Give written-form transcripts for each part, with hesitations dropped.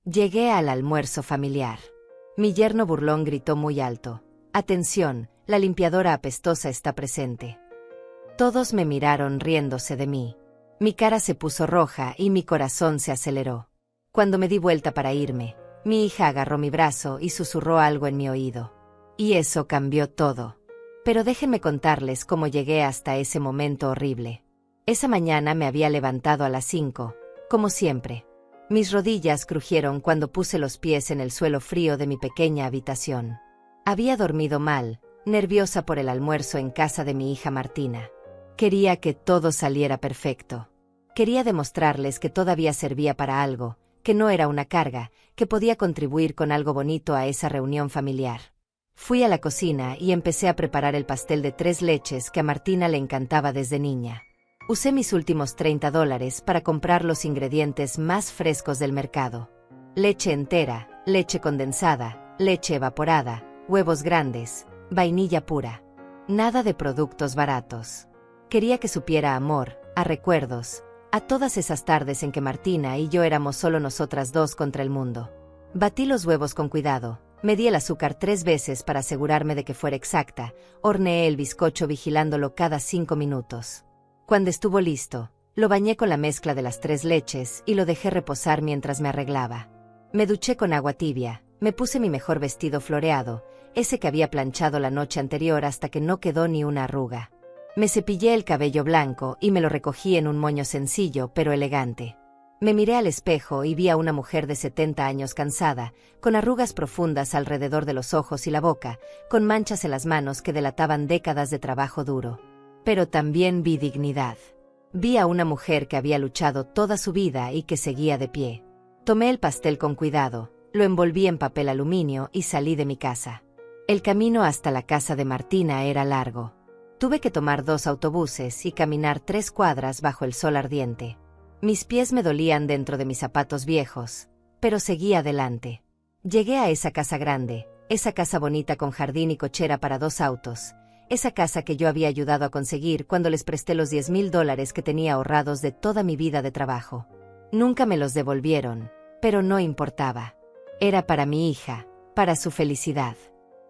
Llegué al almuerzo familiar. Mi yerno burlón gritó muy alto: «Atención, la limpiadora apestosa está presente». Todos me miraron riéndose de mí. Mi cara se puso roja y mi corazón se aceleró. Cuando me di vuelta para irme, mi hija agarró mi brazo y susurró algo en mi oído. Y eso cambió todo. Pero déjenme contarles cómo llegué hasta ese momento horrible. Esa mañana me había levantado a las 5, como siempre. Mis rodillas crujieron cuando puse los pies en el suelo frío de mi pequeña habitación. Había dormido mal, nerviosa por el almuerzo en casa de mi hija Martina. Quería que todo saliera perfecto. Quería demostrarles que todavía servía para algo, que no era una carga, que podía contribuir con algo bonito a esa reunión familiar. Fui a la cocina y empecé a preparar el pastel de 3 leches que a Martina le encantaba desde niña. Usé mis últimos $30 para comprar los ingredientes más frescos del mercado. Leche entera, leche condensada, leche evaporada, huevos grandes, vainilla pura. Nada de productos baratos. Quería que supiera a amor, a recuerdos, a todas esas tardes en que Martina y yo éramos solo nosotras dos contra el mundo. Batí los huevos con cuidado, medí el azúcar 3 veces para asegurarme de que fuera exacta, horneé el bizcocho vigilándolo cada 5 minutos. Cuando estuvo listo, lo bañé con la mezcla de las 3 leches y lo dejé reposar mientras me arreglaba. Me duché con agua tibia, me puse mi mejor vestido floreado, ese que había planchado la noche anterior hasta que no quedó ni una arruga. Me cepillé el cabello blanco y me lo recogí en un moño sencillo pero elegante. Me miré al espejo y vi a una mujer de 70 años cansada, con arrugas profundas alrededor de los ojos y la boca, con manchas en las manos que delataban décadas de trabajo duro. Pero también vi dignidad. Vi a una mujer que había luchado toda su vida y que seguía de pie. Tomé el pastel con cuidado, lo envolví en papel aluminio y salí de mi casa. El camino hasta la casa de Martina era largo. Tuve que tomar 2 autobuses y caminar 3 cuadras bajo el sol ardiente. Mis pies me dolían dentro de mis zapatos viejos, pero seguí adelante. Llegué a esa casa grande, esa casa bonita con jardín y cochera para 2 autos, esa casa que yo había ayudado a conseguir cuando les presté los $10,000 que tenía ahorrados de toda mi vida de trabajo. Nunca me los devolvieron, pero no importaba. Era para mi hija, para su felicidad.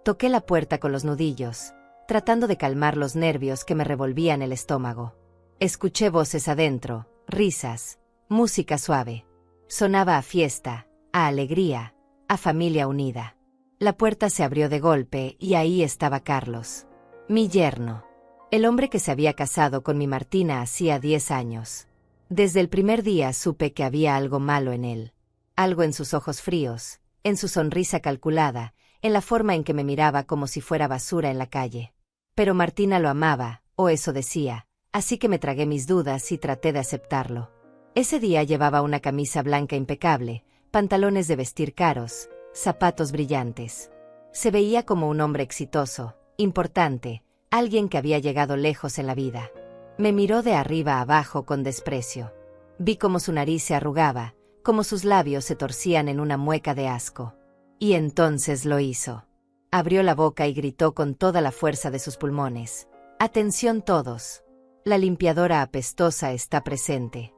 Toqué la puerta con los nudillos, tratando de calmar los nervios que me revolvían el estómago. Escuché voces adentro, risas, música suave. Sonaba a fiesta, a alegría, a familia unida. La puerta se abrió de golpe y ahí estaba Carlos, mi yerno, el hombre que se había casado con mi Martina hacía 10 años. Desde el primer día supe que había algo malo en él. Algo en sus ojos fríos, en su sonrisa calculada, en la forma en que me miraba como si fuera basura en la calle. Pero Martina lo amaba, o eso decía, así que me tragué mis dudas y traté de aceptarlo. Ese día llevaba una camisa blanca impecable, pantalones de vestir caros, zapatos brillantes. Se veía como un hombre exitoso, importante, alguien que había llegado lejos en la vida. Me miró de arriba a abajo con desprecio. Vi cómo su nariz se arrugaba, cómo sus labios se torcían en una mueca de asco. Y entonces lo hizo. Abrió la boca y gritó con toda la fuerza de sus pulmones: «Atención todos. La limpiadora apestosa está presente».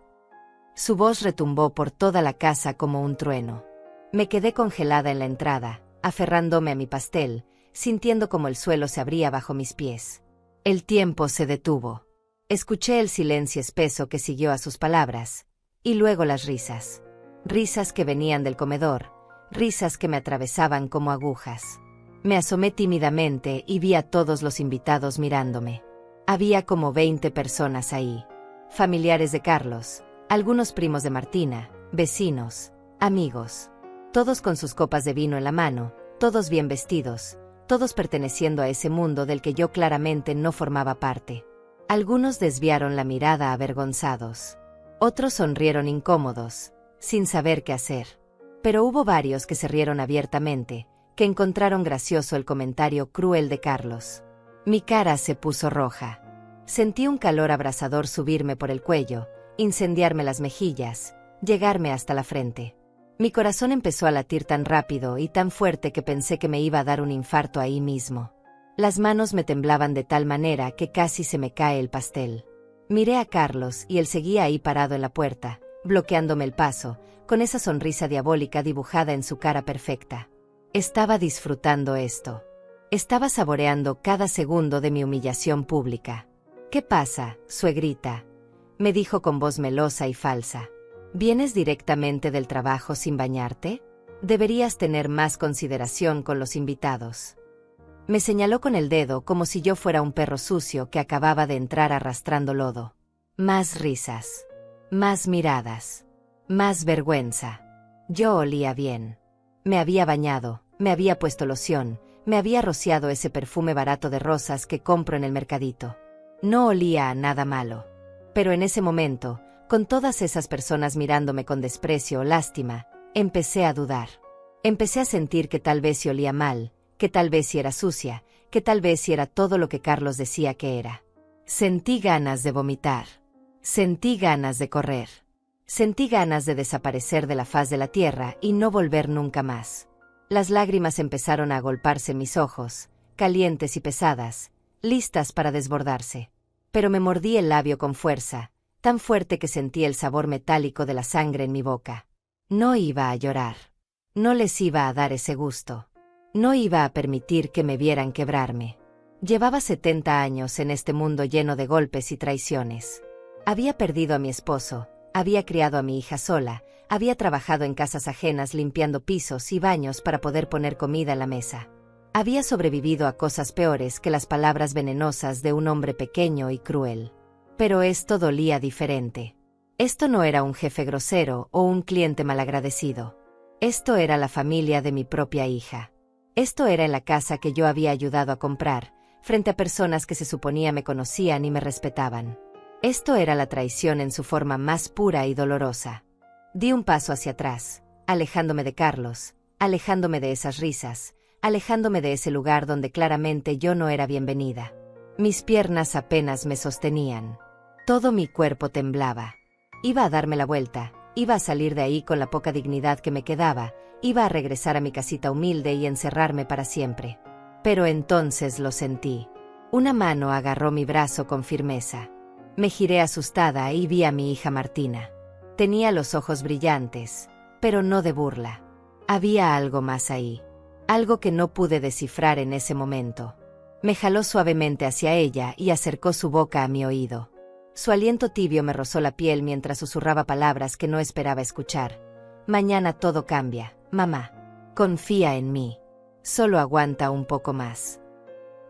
Su voz retumbó por toda la casa como un trueno. Me quedé congelada en la entrada, aferrándome a mi pastel, sintiendo como el suelo se abría bajo mis pies. El tiempo se detuvo. Escuché el silencio espeso que siguió a sus palabras, y luego las risas. Risas que venían del comedor, risas que me atravesaban como agujas. Me asomé tímidamente y vi a todos los invitados mirándome. Había como 20 personas ahí. Familiares de Carlos, algunos primos de Martina, vecinos, amigos. Todos con sus copas de vino en la mano, todos bien vestidos, todos perteneciendo a ese mundo del que yo claramente no formaba parte. Algunos desviaron la mirada avergonzados. Otros sonrieron incómodos, sin saber qué hacer. Pero hubo varios que se rieron abiertamente, que encontraron gracioso el comentario cruel de Carlos. Mi cara se puso roja. Sentí un calor abrasador subirme por el cuello, incendiarme las mejillas, llegarme hasta la frente. Mi corazón empezó a latir tan rápido y tan fuerte que pensé que me iba a dar un infarto ahí mismo. Las manos me temblaban de tal manera que casi se me cae el pastel. Miré a Carlos y él seguía ahí parado en la puerta, bloqueándome el paso, con esa sonrisa diabólica dibujada en su cara perfecta. Estaba disfrutando esto. Estaba saboreando cada segundo de mi humillación pública. «¿Qué pasa, suegrita?», me dijo con voz melosa y falsa. «¿Vienes directamente del trabajo sin bañarte? Deberías tener más consideración con los invitados». Me señaló con el dedo como si yo fuera un perro sucio que acababa de entrar arrastrando lodo. Más risas. Más miradas. Más vergüenza. Yo olía bien. Me había bañado, me había puesto loción, me había rociado ese perfume barato de rosas que compro en el mercadito. No olía a nada malo. Pero en ese momento, con todas esas personas mirándome con desprecio o lástima, empecé a dudar. Empecé a sentir que tal vez si olía mal, que tal vez si era sucia, que tal vez si era todo lo que Carlos decía que era. Sentí ganas de vomitar. Sentí ganas de correr. Sentí ganas de desaparecer de la faz de la tierra y no volver nunca más. Las lágrimas empezaron a agolparse en mis ojos, calientes y pesadas, listas para desbordarse. Pero me mordí el labio con fuerza, tan fuerte que sentí el sabor metálico de la sangre en mi boca. No iba a llorar. No les iba a dar ese gusto. No iba a permitir que me vieran quebrarme. Llevaba 70 años en este mundo lleno de golpes y traiciones. Había perdido a mi esposo, había criado a mi hija sola, había trabajado en casas ajenas limpiando pisos y baños para poder poner comida en la mesa. Había sobrevivido a cosas peores que las palabras venenosas de un hombre pequeño y cruel. Pero esto dolía diferente. Esto no era un jefe grosero o un cliente malagradecido. Esto era la familia de mi propia hija. Esto era en la casa que yo había ayudado a comprar, frente a personas que se suponía me conocían y me respetaban. Esto era la traición en su forma más pura y dolorosa. Di un paso hacia atrás, alejándome de Carlos, alejándome de esas risas, alejándome de ese lugar donde claramente yo no era bienvenida. Mis piernas apenas me sostenían. Todo mi cuerpo temblaba. Iba a darme la vuelta, iba a salir de ahí con la poca dignidad que me quedaba, iba a regresar a mi casita humilde y encerrarme para siempre. Pero entonces lo sentí. Una mano agarró mi brazo con firmeza. Me giré asustada y vi a mi hija Martina. Tenía los ojos brillantes, pero no de burla. Había algo más ahí. Algo que no pude descifrar en ese momento. Me jaló suavemente hacia ella y acercó su boca a mi oído. Su aliento tibio me rozó la piel mientras susurraba palabras que no esperaba escuchar. Mañana todo cambia, mamá. Confía en mí. Solo aguanta un poco más.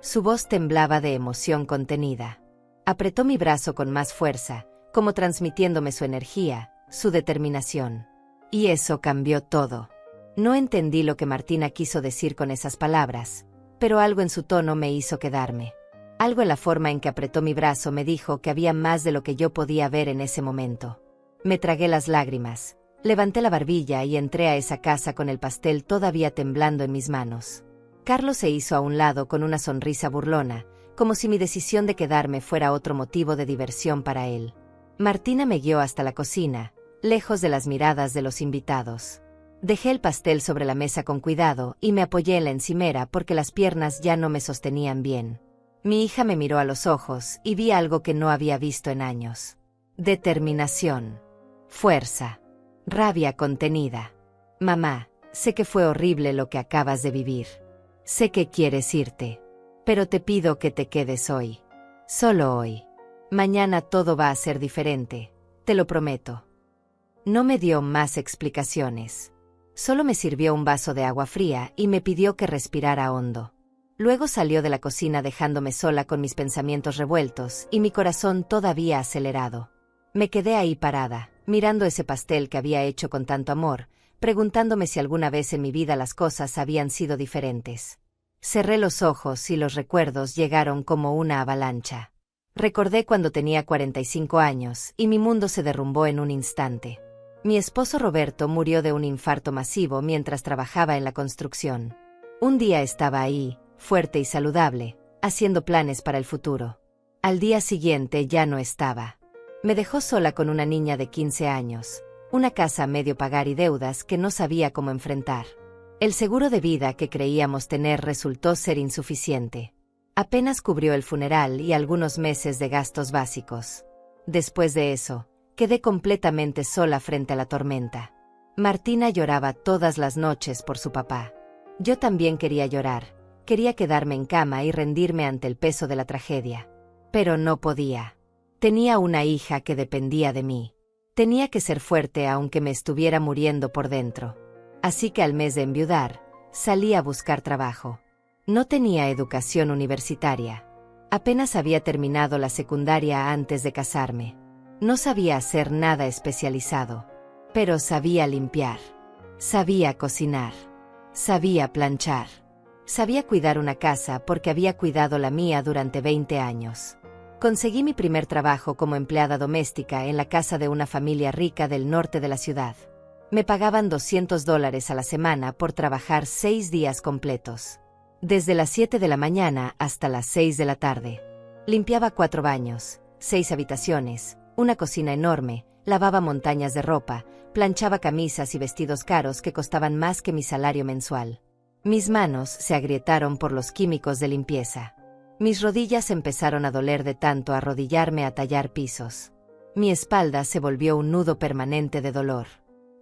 Su voz temblaba de emoción contenida. Apretó mi brazo con más fuerza, como transmitiéndome su energía, su determinación. Y eso cambió todo. No entendí lo que Martina quiso decir con esas palabras, pero algo en su tono me hizo quedarme. Algo en la forma en que apretó mi brazo me dijo que había más de lo que yo podía ver en ese momento. Me tragué las lágrimas, levanté la barbilla y entré a esa casa con el pastel todavía temblando en mis manos. Carlos se hizo a un lado con una sonrisa burlona, como si mi decisión de quedarme fuera otro motivo de diversión para él. Martina me guió hasta la cocina, lejos de las miradas de los invitados. Dejé el pastel sobre la mesa con cuidado y me apoyé en la encimera porque las piernas ya no me sostenían bien. Mi hija me miró a los ojos y vi algo que no había visto en años. Determinación. Fuerza. Rabia contenida. Mamá, sé que fue horrible lo que acabas de vivir. Sé que quieres irte. Pero te pido que te quedes hoy. Solo hoy. Mañana todo va a ser diferente, te lo prometo. No me dio más explicaciones. Solo me sirvió un vaso de agua fría y me pidió que respirara hondo. Luego salió de la cocina dejándome sola con mis pensamientos revueltos y mi corazón todavía acelerado. Me quedé ahí parada, mirando ese pastel que había hecho con tanto amor, preguntándome si alguna vez en mi vida las cosas habían sido diferentes. Cerré los ojos y los recuerdos llegaron como una avalancha. Recordé cuando tenía 45 años y mi mundo se derrumbó en un instante. Mi esposo Roberto murió de un infarto masivo mientras trabajaba en la construcción. Un día estaba ahí, fuerte y saludable, haciendo planes para el futuro. Al día siguiente ya no estaba. Me dejó sola con una niña de 15 años, una casa a medio pagar y deudas que no sabía cómo enfrentar. El seguro de vida que creíamos tener resultó ser insuficiente. Apenas cubrió el funeral y algunos meses de gastos básicos. Después de eso, Quedé completamente sola frente a la tormenta. Martina lloraba todas las noches por su papá. Yo también quería llorar, quería quedarme en cama y rendirme ante el peso de la tragedia. Pero no podía. Tenía una hija que dependía de mí. Tenía que ser fuerte aunque me estuviera muriendo por dentro. Así que al mes de enviudar, salí a buscar trabajo. No tenía educación universitaria. Apenas había terminado la secundaria antes de casarme. No sabía hacer nada especializado. Pero sabía limpiar. Sabía cocinar. Sabía planchar. Sabía cuidar una casa porque había cuidado la mía durante 20 años. Conseguí mi primer trabajo como empleada doméstica en la casa de una familia rica del norte de la ciudad. Me pagaban $200 a la semana por trabajar 6 días completos. Desde las 7 de la mañana hasta las 6 de la tarde. Limpiaba 4 baños, 6 habitaciones, una cocina enorme, lavaba montañas de ropa, planchaba camisas y vestidos caros que costaban más que mi salario mensual. Mis manos se agrietaron por los químicos de limpieza. Mis rodillas empezaron a doler de tanto arrodillarme a tallar pisos. Mi espalda se volvió un nudo permanente de dolor.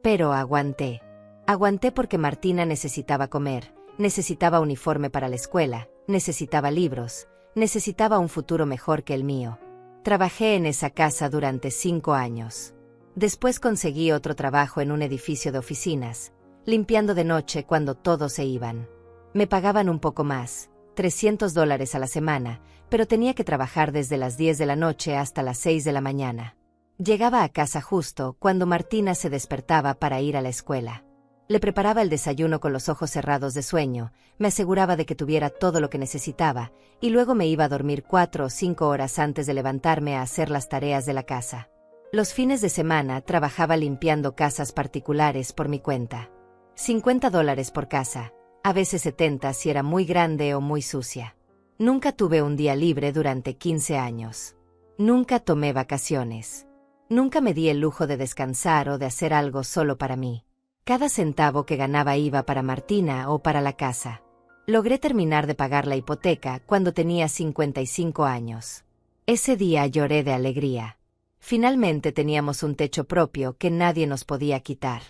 Pero aguanté. Aguanté porque Martina necesitaba comer, necesitaba uniforme para la escuela, necesitaba libros, necesitaba un futuro mejor que el mío. Trabajé en esa casa durante 5 años. Después conseguí otro trabajo en un edificio de oficinas, limpiando de noche cuando todos se iban. Me pagaban un poco más, $300 a la semana, pero tenía que trabajar desde las 10 de la noche hasta las 6 de la mañana. Llegaba a casa justo cuando Martina se despertaba para ir a la escuela. Le preparaba el desayuno con los ojos cerrados de sueño, me aseguraba de que tuviera todo lo que necesitaba, y luego me iba a dormir 4 o 5 horas antes de levantarme a hacer las tareas de la casa. Los fines de semana trabajaba limpiando casas particulares por mi cuenta. $50 por casa, a veces 70 si era muy grande o muy sucia. Nunca tuve un día libre durante 15 años. Nunca tomé vacaciones. Nunca me di el lujo de descansar o de hacer algo solo para mí. Cada centavo que ganaba iba para Martina o para la casa. Logré terminar de pagar la hipoteca cuando tenía 55 años. Ese día lloré de alegría. Finalmente teníamos un techo propio que nadie nos podía quitar.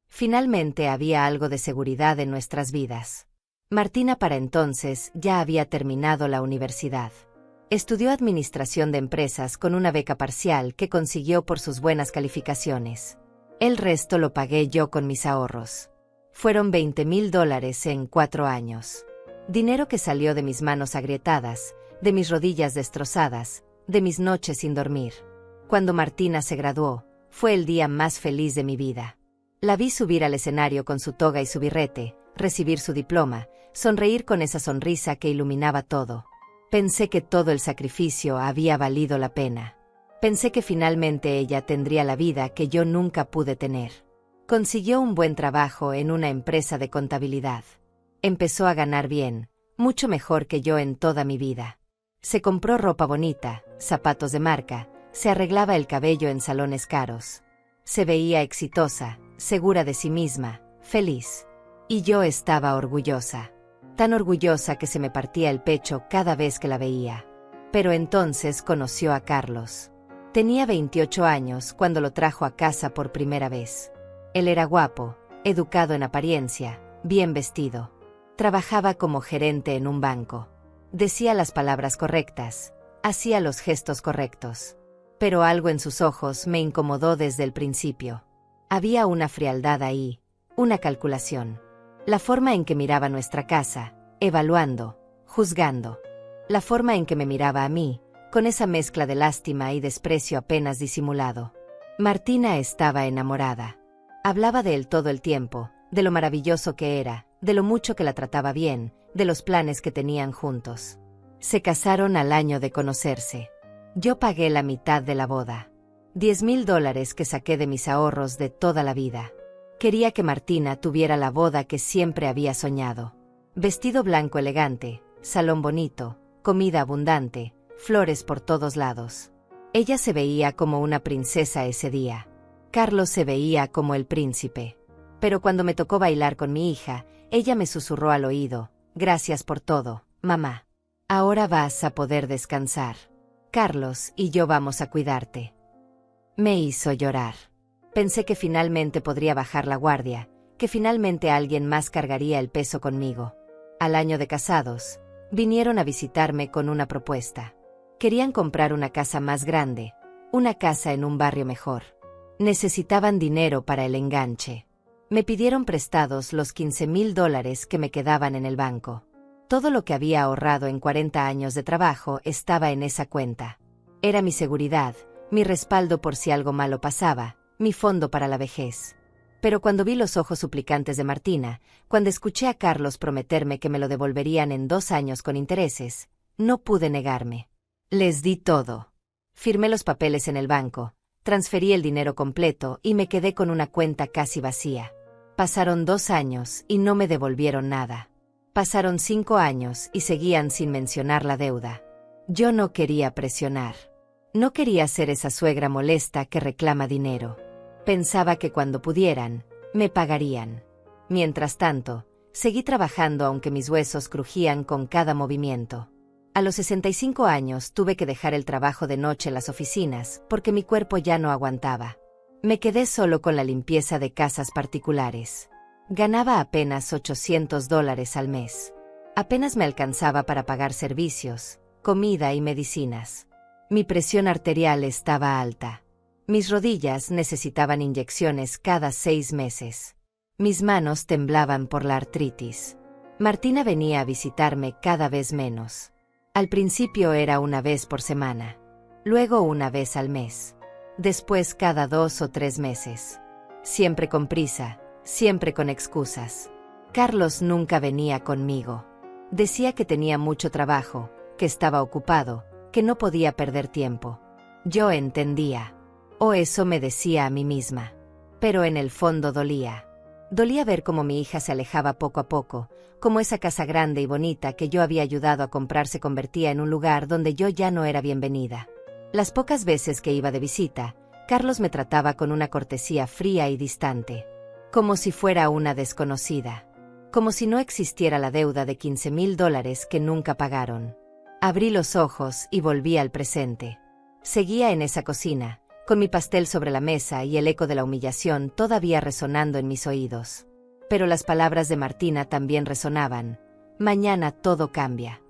Finalmente había algo de seguridad en nuestras vidas. Martina para entonces ya había terminado la universidad. Estudió administración de empresas con una beca parcial que consiguió por sus buenas calificaciones. El resto lo pagué yo con mis ahorros. Fueron $20,000 en 4 años. Dinero que salió de mis manos agrietadas, de mis rodillas destrozadas, de mis noches sin dormir. Cuando Martina se graduó, fue el día más feliz de mi vida. La vi subir al escenario con su toga y su birrete, recibir su diploma, sonreír con esa sonrisa que iluminaba todo. Pensé que todo el sacrificio había valido la pena. Pensé que finalmente ella tendría la vida que yo nunca pude tener. Consiguió un buen trabajo en una empresa de contabilidad. Empezó a ganar bien, mucho mejor que yo en toda mi vida. Se compró ropa bonita, zapatos de marca, se arreglaba el cabello en salones caros. Se veía exitosa, segura de sí misma, feliz. Y yo estaba orgullosa. Tan orgullosa que se me partía el pecho cada vez que la veía. Pero entonces conoció a Carlos. Tenía 28 años cuando lo trajo a casa por primera vez. Él era guapo, educado en apariencia, bien vestido. Trabajaba como gerente en un banco. Decía las palabras correctas, hacía los gestos correctos. Pero algo en sus ojos me incomodó desde el principio. Había una frialdad ahí, una calculación. La forma en que miraba nuestra casa, evaluando, juzgando. La forma en que me miraba a mí, con esa mezcla de lástima y desprecio apenas disimulado. Martina estaba enamorada. Hablaba de él todo el tiempo, de lo maravilloso que era, de lo mucho que la trataba bien, de los planes que tenían juntos. Se casaron al año de conocerse. Yo pagué la mitad de la boda. $10,000 que saqué de mis ahorros de toda la vida. Quería que Martina tuviera la boda que siempre había soñado. Vestido blanco elegante, salón bonito, comida abundante, flores por todos lados. Ella se veía como una princesa ese día. Carlos se veía como el príncipe. Pero cuando me tocó bailar con mi hija, ella me susurró al oído: «Gracias por todo, mamá. Ahora vas a poder descansar. Carlos y yo vamos a cuidarte». Me hizo llorar. Pensé que finalmente podría bajar la guardia, que finalmente alguien más cargaría el peso conmigo. Al año de casados, vinieron a visitarme con una propuesta. Querían comprar una casa más grande, una casa en un barrio mejor. Necesitaban dinero para el enganche. Me pidieron prestados los $15,000 que me quedaban en el banco. Todo lo que había ahorrado en 40 años de trabajo estaba en esa cuenta. Era mi seguridad, mi respaldo por si algo malo pasaba, mi fondo para la vejez. Pero cuando vi los ojos suplicantes de Martina, cuando escuché a Carlos prometerme que me lo devolverían en 2 años con intereses, no pude negarme. Les di todo. Firmé los papeles en el banco, transferí el dinero completo y me quedé con una cuenta casi vacía. Pasaron 2 años y no me devolvieron nada. Pasaron 5 años y seguían sin mencionar la deuda. Yo no quería presionar. No quería ser esa suegra molesta que reclama dinero. Pensaba que cuando pudieran, me pagarían. Mientras tanto, seguí trabajando aunque mis huesos crujían con cada movimiento. A los 65 años tuve que dejar el trabajo de noche en las oficinas porque mi cuerpo ya no aguantaba. Me quedé solo con la limpieza de casas particulares. Ganaba apenas $800 al mes. Apenas me alcanzaba para pagar servicios, comida y medicinas. Mi presión arterial estaba alta. Mis rodillas necesitaban inyecciones cada 6 meses. Mis manos temblaban por la artritis. Martina venía a visitarme cada vez menos. Al principio era una vez por semana. Luego una vez al mes. Después cada 2 o 3 meses. Siempre con prisa, siempre con excusas. Carlos nunca venía conmigo. Decía que tenía mucho trabajo, que estaba ocupado, que no podía perder tiempo. Yo entendía. O eso me decía a mí misma. Pero en el fondo dolía. Dolía ver cómo mi hija se alejaba poco a poco, cómo esa casa grande y bonita que yo había ayudado a comprar se convertía en un lugar donde yo ya no era bienvenida. Las pocas veces que iba de visita, Carlos me trataba con una cortesía fría y distante. Como si fuera una desconocida. Como si no existiera la deuda de $15,000 que nunca pagaron. Abrí los ojos y volví al presente. Seguía en esa cocina, con mi pastel sobre la mesa y el eco de la humillación todavía resonando en mis oídos. Pero las palabras de Martina también resonaban. Mañana todo cambia.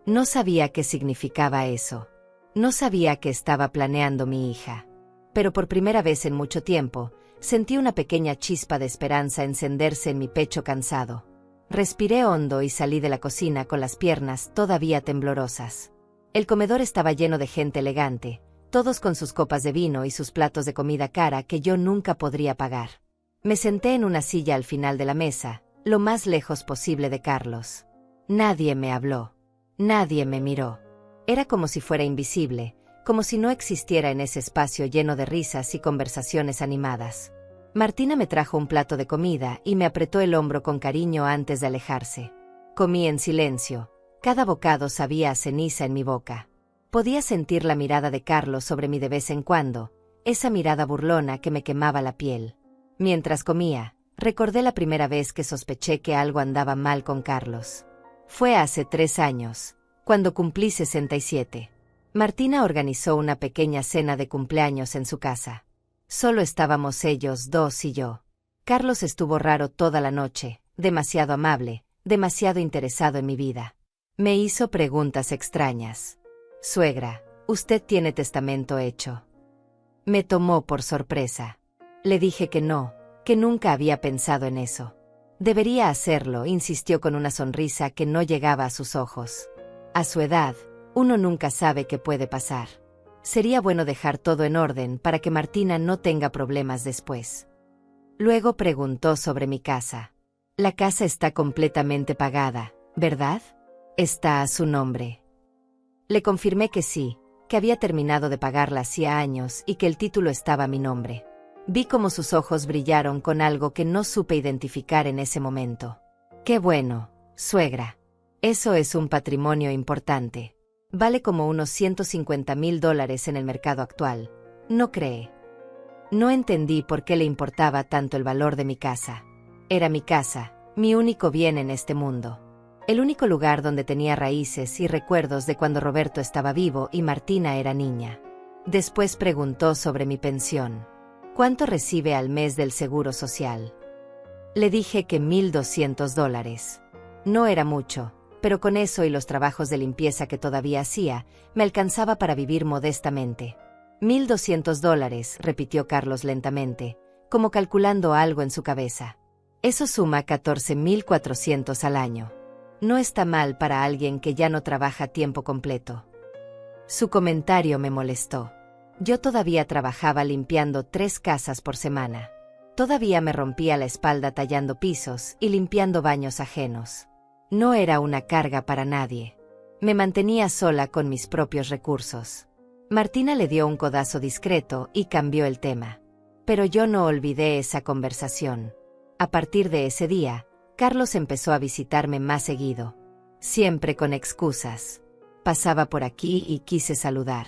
No sabía qué significaba eso. No sabía qué estaba planeando mi hija. Pero por primera vez en mucho tiempo, sentí una pequeña chispa de esperanza encenderse en mi pecho cansado. Respiré hondo y salí de la cocina con las piernas todavía temblorosas. El comedor estaba lleno de gente elegante, todos con sus copas de vino y sus platos de comida cara que yo nunca podría pagar. Me senté en una silla al final de la mesa, lo más lejos posible de Carlos. Nadie me habló. Nadie me miró. Era como si fuera invisible, como si no existiera en ese espacio lleno de risas y conversaciones animadas. Martina me trajo un plato de comida y me apretó el hombro con cariño antes de alejarse. Comí en silencio. Cada bocado sabía a ceniza en mi boca. Podía sentir la mirada de Carlos sobre mí de vez en cuando, esa mirada burlona que me quemaba la piel. Mientras comía, recordé la primera vez que sospeché que algo andaba mal con Carlos. Fue hace 3 años, cuando cumplí 67. Martina organizó una pequeña cena de cumpleaños en su casa. Solo estábamos ellos 2 y yo. Carlos estuvo raro toda la noche, demasiado amable, demasiado interesado en mi vida. Me hizo preguntas extrañas. Suegra, ¿usted tiene testamento hecho? Me tomó por sorpresa. Le dije que no, que nunca había pensado en eso. Debería hacerlo, insistió con una sonrisa que no llegaba a sus ojos. A su edad, uno nunca sabe qué puede pasar. Sería bueno dejar todo en orden para que Martina no tenga problemas después. Luego preguntó sobre mi casa. La casa está completamente pagada, ¿verdad? Está a su nombre. Le confirmé que sí, que había terminado de pagarla hacía años y que el título estaba a mi nombre. Vi cómo sus ojos brillaron con algo que no supe identificar en ese momento. Qué bueno, suegra. Eso es un patrimonio importante. Vale como unos $150,000 en el mercado actual. ¿No cree? No entendí por qué le importaba tanto el valor de mi casa. Era mi casa, mi único bien en este mundo. El único lugar donde tenía raíces y recuerdos de cuando Roberto estaba vivo y Martina era niña. Después preguntó sobre mi pensión. ¿Cuánto recibe al mes del Seguro Social? Le dije que $1,200. No era mucho, pero con eso y los trabajos de limpieza que todavía hacía, me alcanzaba para vivir modestamente. $1,200, repitió Carlos lentamente, como calculando algo en su cabeza. Eso suma 14,400 al año. No está mal para alguien que ya no trabaja tiempo completo. Su comentario me molestó. Yo todavía trabajaba limpiando 3 casas por semana. Todavía me rompía la espalda tallando pisos y limpiando baños ajenos. No era una carga para nadie. Me mantenía sola con mis propios recursos. Martina le dio un codazo discreto y cambió el tema. Pero yo no olvidé esa conversación. A partir de ese día, Carlos empezó a visitarme más seguido. Siempre con excusas. Pasaba por aquí y quise saludar.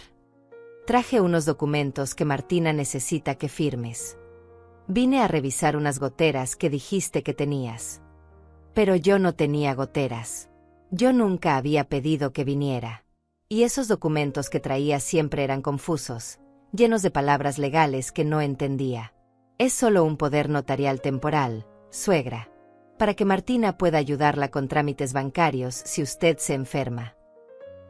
Traje unos documentos que Martina necesita que firmes. Vine a revisar unas goteras que dijiste que tenías. Pero yo no tenía goteras. Yo nunca había pedido que viniera. Y esos documentos que traía siempre eran confusos, llenos de palabras legales que no entendía. Es solo un poder notarial temporal, suegra, para que Martina pueda ayudarla con trámites bancarios si usted se enferma.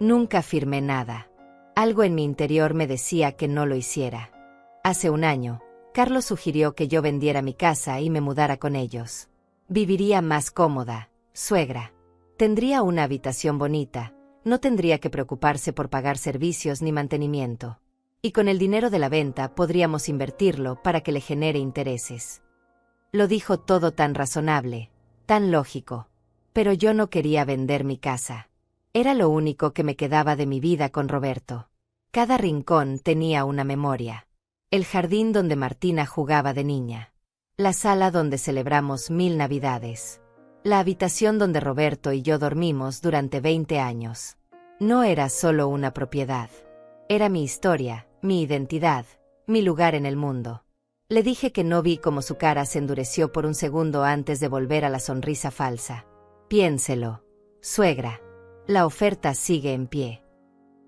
Nunca firmé nada. Algo en mi interior me decía que no lo hiciera. Hace un año, Carlos sugirió que yo vendiera mi casa y me mudara con ellos. Viviría más cómoda, suegra. Tendría una habitación bonita, no tendría que preocuparse por pagar servicios ni mantenimiento. Y con el dinero de la venta podríamos invertirlo para que le genere intereses. Lo dijo todo tan razonable, tan lógico. Pero yo no quería vender mi casa. Era lo único que me quedaba de mi vida con Roberto. Cada rincón tenía una memoria. El jardín donde Martina jugaba de niña. La sala donde celebramos 1000 Navidades. La habitación donde Roberto y yo dormimos durante 20 años. No era solo una propiedad. Era mi historia, mi identidad, mi lugar en el mundo. Le dije que no vi cómo su cara se endureció por un segundo antes de volver a la sonrisa falsa. Piénselo, suegra. La oferta sigue en pie.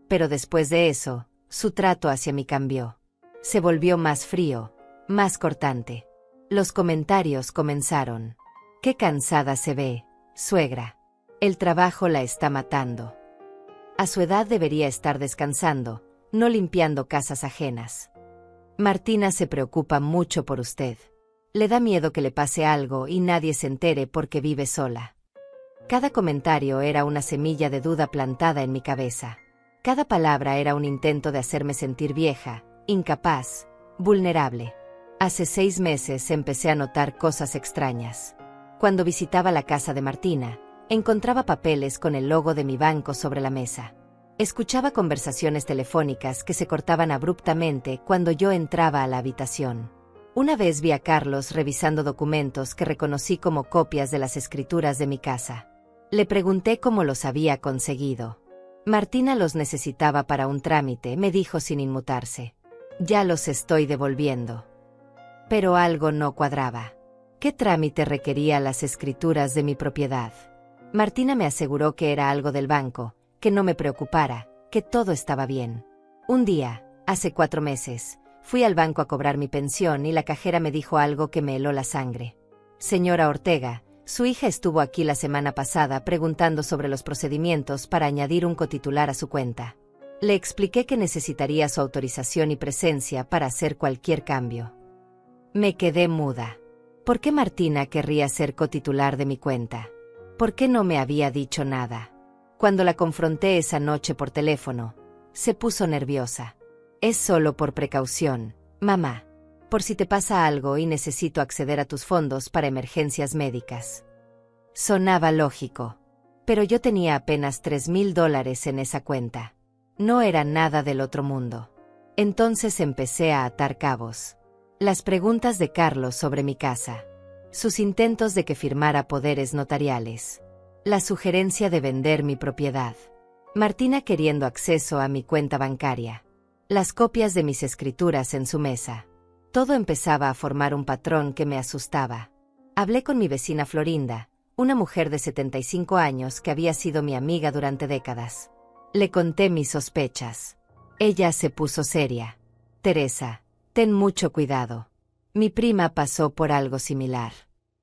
Pero después de eso, su trato hacia mí cambió. Se volvió más frío, más cortante. Los comentarios comenzaron. Qué cansada se ve, suegra. El trabajo la está matando. A su edad debería estar descansando, no limpiando casas ajenas. Martina se preocupa mucho por usted. Le da miedo que le pase algo y nadie se entere porque vive sola. Cada comentario era una semilla de duda plantada en mi cabeza. Cada palabra era un intento de hacerme sentir vieja, incapaz, vulnerable. Hace 6 meses empecé a notar cosas extrañas. Cuando visitaba la casa de Martina, encontraba papeles con el logo de mi banco sobre la mesa. Escuchaba conversaciones telefónicas que se cortaban abruptamente cuando yo entraba a la habitación. Una vez vi a Carlos revisando documentos que reconocí como copias de las escrituras de mi casa. Le pregunté cómo los había conseguido. Martina los necesitaba para un trámite, me dijo sin inmutarse. Ya los estoy devolviendo. Pero algo no cuadraba. ¿Qué trámite requería las escrituras de mi propiedad? Martina me aseguró que era algo del banco, que no me preocupara, que todo estaba bien. Un día, hace 4 meses, fui al banco a cobrar mi pensión y la cajera me dijo algo que me heló la sangre. Señora Ortega, su hija estuvo aquí la semana pasada preguntando sobre los procedimientos para añadir un cotitular a su cuenta. Le expliqué que necesitaría su autorización y presencia para hacer cualquier cambio. Me quedé muda. ¿Por qué Martina querría ser cotitular de mi cuenta? ¿Por qué no me había dicho nada? Cuando la confronté esa noche por teléfono, se puso nerviosa. Es solo por precaución, mamá. Por si te pasa algo y necesito acceder a tus fondos para emergencias médicas. Sonaba lógico. Pero yo tenía apenas $3,000 en esa cuenta. No era nada del otro mundo. Entonces empecé a atar cabos. Las preguntas de Carlos sobre mi casa. Sus intentos de que firmara poderes notariales. La sugerencia de vender mi propiedad. Martina queriendo acceso a mi cuenta bancaria. Las copias de mis escrituras en su mesa. Todo empezaba a formar un patrón que me asustaba. Hablé con mi vecina Florinda, una mujer de 75 años que había sido mi amiga durante décadas. Le conté mis sospechas. Ella se puso seria. Teresa, ten mucho cuidado. Mi prima pasó por algo similar.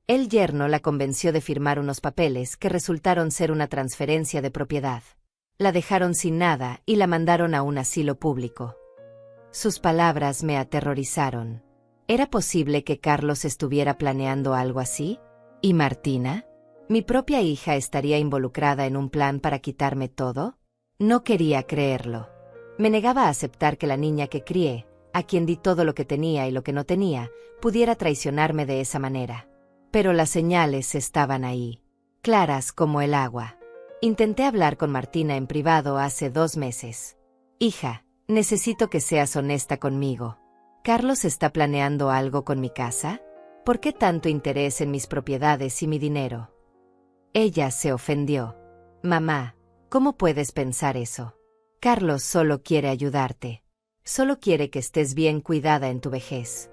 El yerno la convenció de firmar unos papeles que resultaron ser una transferencia de propiedad. La dejaron sin nada y la mandaron a un asilo público. Sus palabras me aterrorizaron. ¿Era posible que Carlos estuviera planeando algo así? ¿Y Martina? ¿Mi propia hija estaría involucrada en un plan para quitarme todo? No quería creerlo. Me negaba a aceptar que la niña que crié, a quien di todo lo que tenía y lo que no tenía, pudiera traicionarme de esa manera. Pero las señales estaban ahí, claras como el agua. Intenté hablar con Martina en privado hace 2 meses. Hija, necesito que seas honesta conmigo. ¿Carlos está planeando algo con mi casa? ¿Por qué tanto interés en mis propiedades y mi dinero? Ella se ofendió. Mamá, ¿cómo puedes pensar eso? Carlos solo quiere ayudarte. Solo quiere que estés bien cuidada en tu vejez.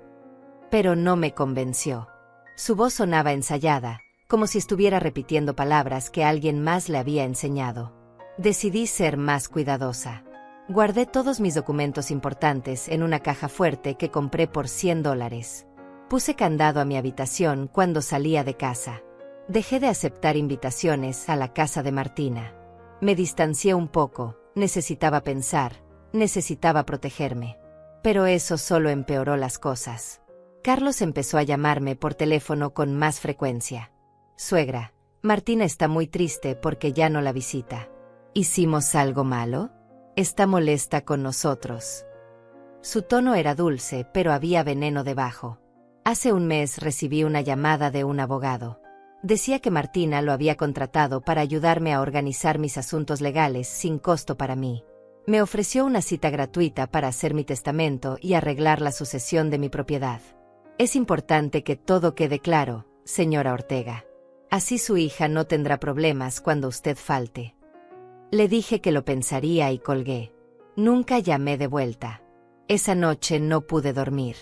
Pero no me convenció. Su voz sonaba ensayada, como si estuviera repitiendo palabras que alguien más le había enseñado. Decidí ser más cuidadosa. Guardé todos mis documentos importantes en una caja fuerte que compré por $100. Puse candado a mi habitación cuando salía de casa. Dejé de aceptar invitaciones a la casa de Martina. Me distancié un poco, necesitaba pensar, necesitaba protegerme. Pero eso solo empeoró las cosas. Carlos empezó a llamarme por teléfono con más frecuencia. Suegra, Martina está muy triste porque ya no la visita. ¿Hicimos algo malo? Está molesta con nosotros. Su tono era dulce, pero había veneno debajo. Hace un mes recibí una llamada de un abogado. Decía que Martina lo había contratado para ayudarme a organizar mis asuntos legales sin costo para mí. Me ofreció una cita gratuita para hacer mi testamento y arreglar la sucesión de mi propiedad. Es importante que todo quede claro, señora Ortega. Así su hija no tendrá problemas cuando usted falte. Le dije que lo pensaría y colgué. Nunca llamé de vuelta. Esa noche no pude dormir.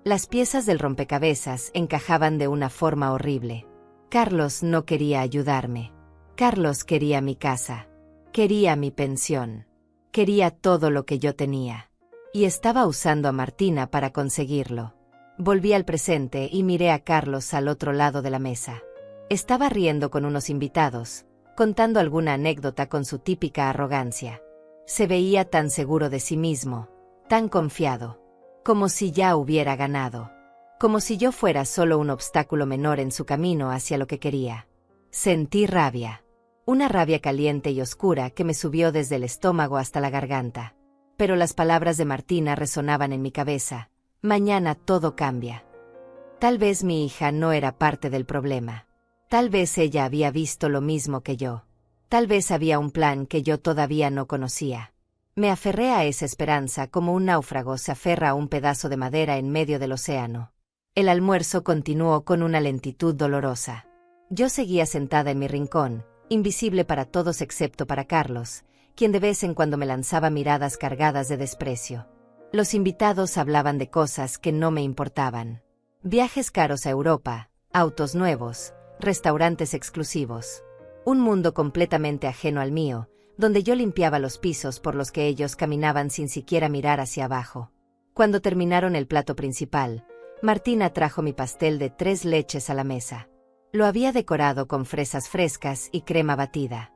Las piezas del rompecabezas encajaban de una forma horrible. Carlos no quería ayudarme. Carlos quería mi casa. Quería mi pensión. Quería todo lo que yo tenía. Y estaba usando a Martina para conseguirlo. Volví al presente y miré a Carlos al otro lado de la mesa. Estaba riendo con unos invitados, contando alguna anécdota con su típica arrogancia. Se veía tan seguro de sí mismo, tan confiado, como si ya hubiera ganado, como si yo fuera solo un obstáculo menor en su camino hacia lo que quería. Sentí rabia, una rabia caliente y oscura que me subió desde el estómago hasta la garganta. Pero las palabras de Martina resonaban en mi cabeza. Mañana todo cambia. Tal vez mi hija no era parte del problema. Tal vez ella había visto lo mismo que yo. Tal vez había un plan que yo todavía no conocía. Me aferré a esa esperanza como un náufrago se aferra a un pedazo de madera en medio del océano. El almuerzo continuó con una lentitud dolorosa. Yo seguía sentada en mi rincón, invisible para todos excepto para Carlos, quien de vez en cuando me lanzaba miradas cargadas de desprecio. Los invitados hablaban de cosas que no me importaban. Viajes caros a Europa, autos nuevos, restaurantes exclusivos. Un mundo completamente ajeno al mío, donde yo limpiaba los pisos por los que ellos caminaban sin siquiera mirar hacia abajo. Cuando terminaron el plato principal, Martina trajo mi pastel de 3 leches a la mesa. Lo había decorado con fresas frescas y crema batida.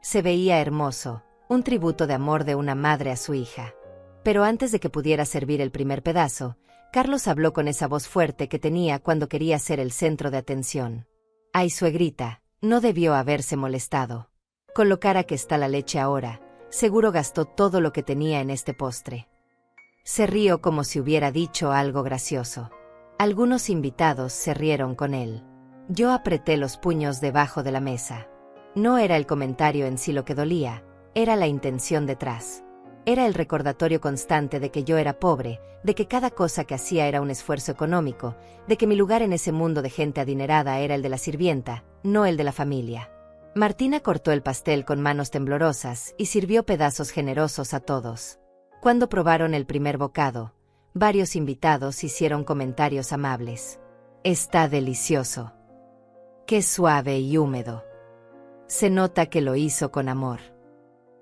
Se veía hermoso, un tributo de amor de una madre a su hija. Pero antes de que pudiera servir el primer pedazo, Carlos habló con esa voz fuerte que tenía cuando quería ser el centro de atención. Ay, suegrita, no debió haberse molestado. Con lo cara que está la leche ahora, seguro gastó todo lo que tenía en este postre. Se rió como si hubiera dicho algo gracioso. Algunos invitados se rieron con él. Yo apreté los puños debajo de la mesa. No era el comentario en sí lo que dolía, era la intención detrás. Era el recordatorio constante de que yo era pobre, de que cada cosa que hacía era un esfuerzo económico, de que mi lugar en ese mundo de gente adinerada era el de la sirvienta, no el de la familia. Martina cortó el pastel con manos temblorosas y sirvió pedazos generosos a todos. Cuando probaron el primer bocado, varios invitados hicieron comentarios amables. Está delicioso. Qué suave y húmedo. Se nota que lo hizo con amor.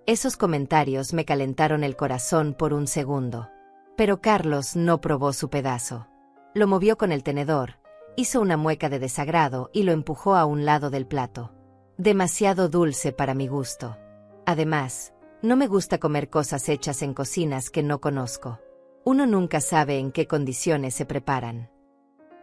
Esos comentarios me calentaron el corazón por un segundo. Pero Carlos no probó su pedazo. Lo movió con el tenedor, hizo una mueca de desagrado y lo empujó a un lado del plato. Demasiado dulce para mi gusto. Además, no me gusta comer cosas hechas en cocinas que no conozco. Uno nunca sabe en qué condiciones se preparan.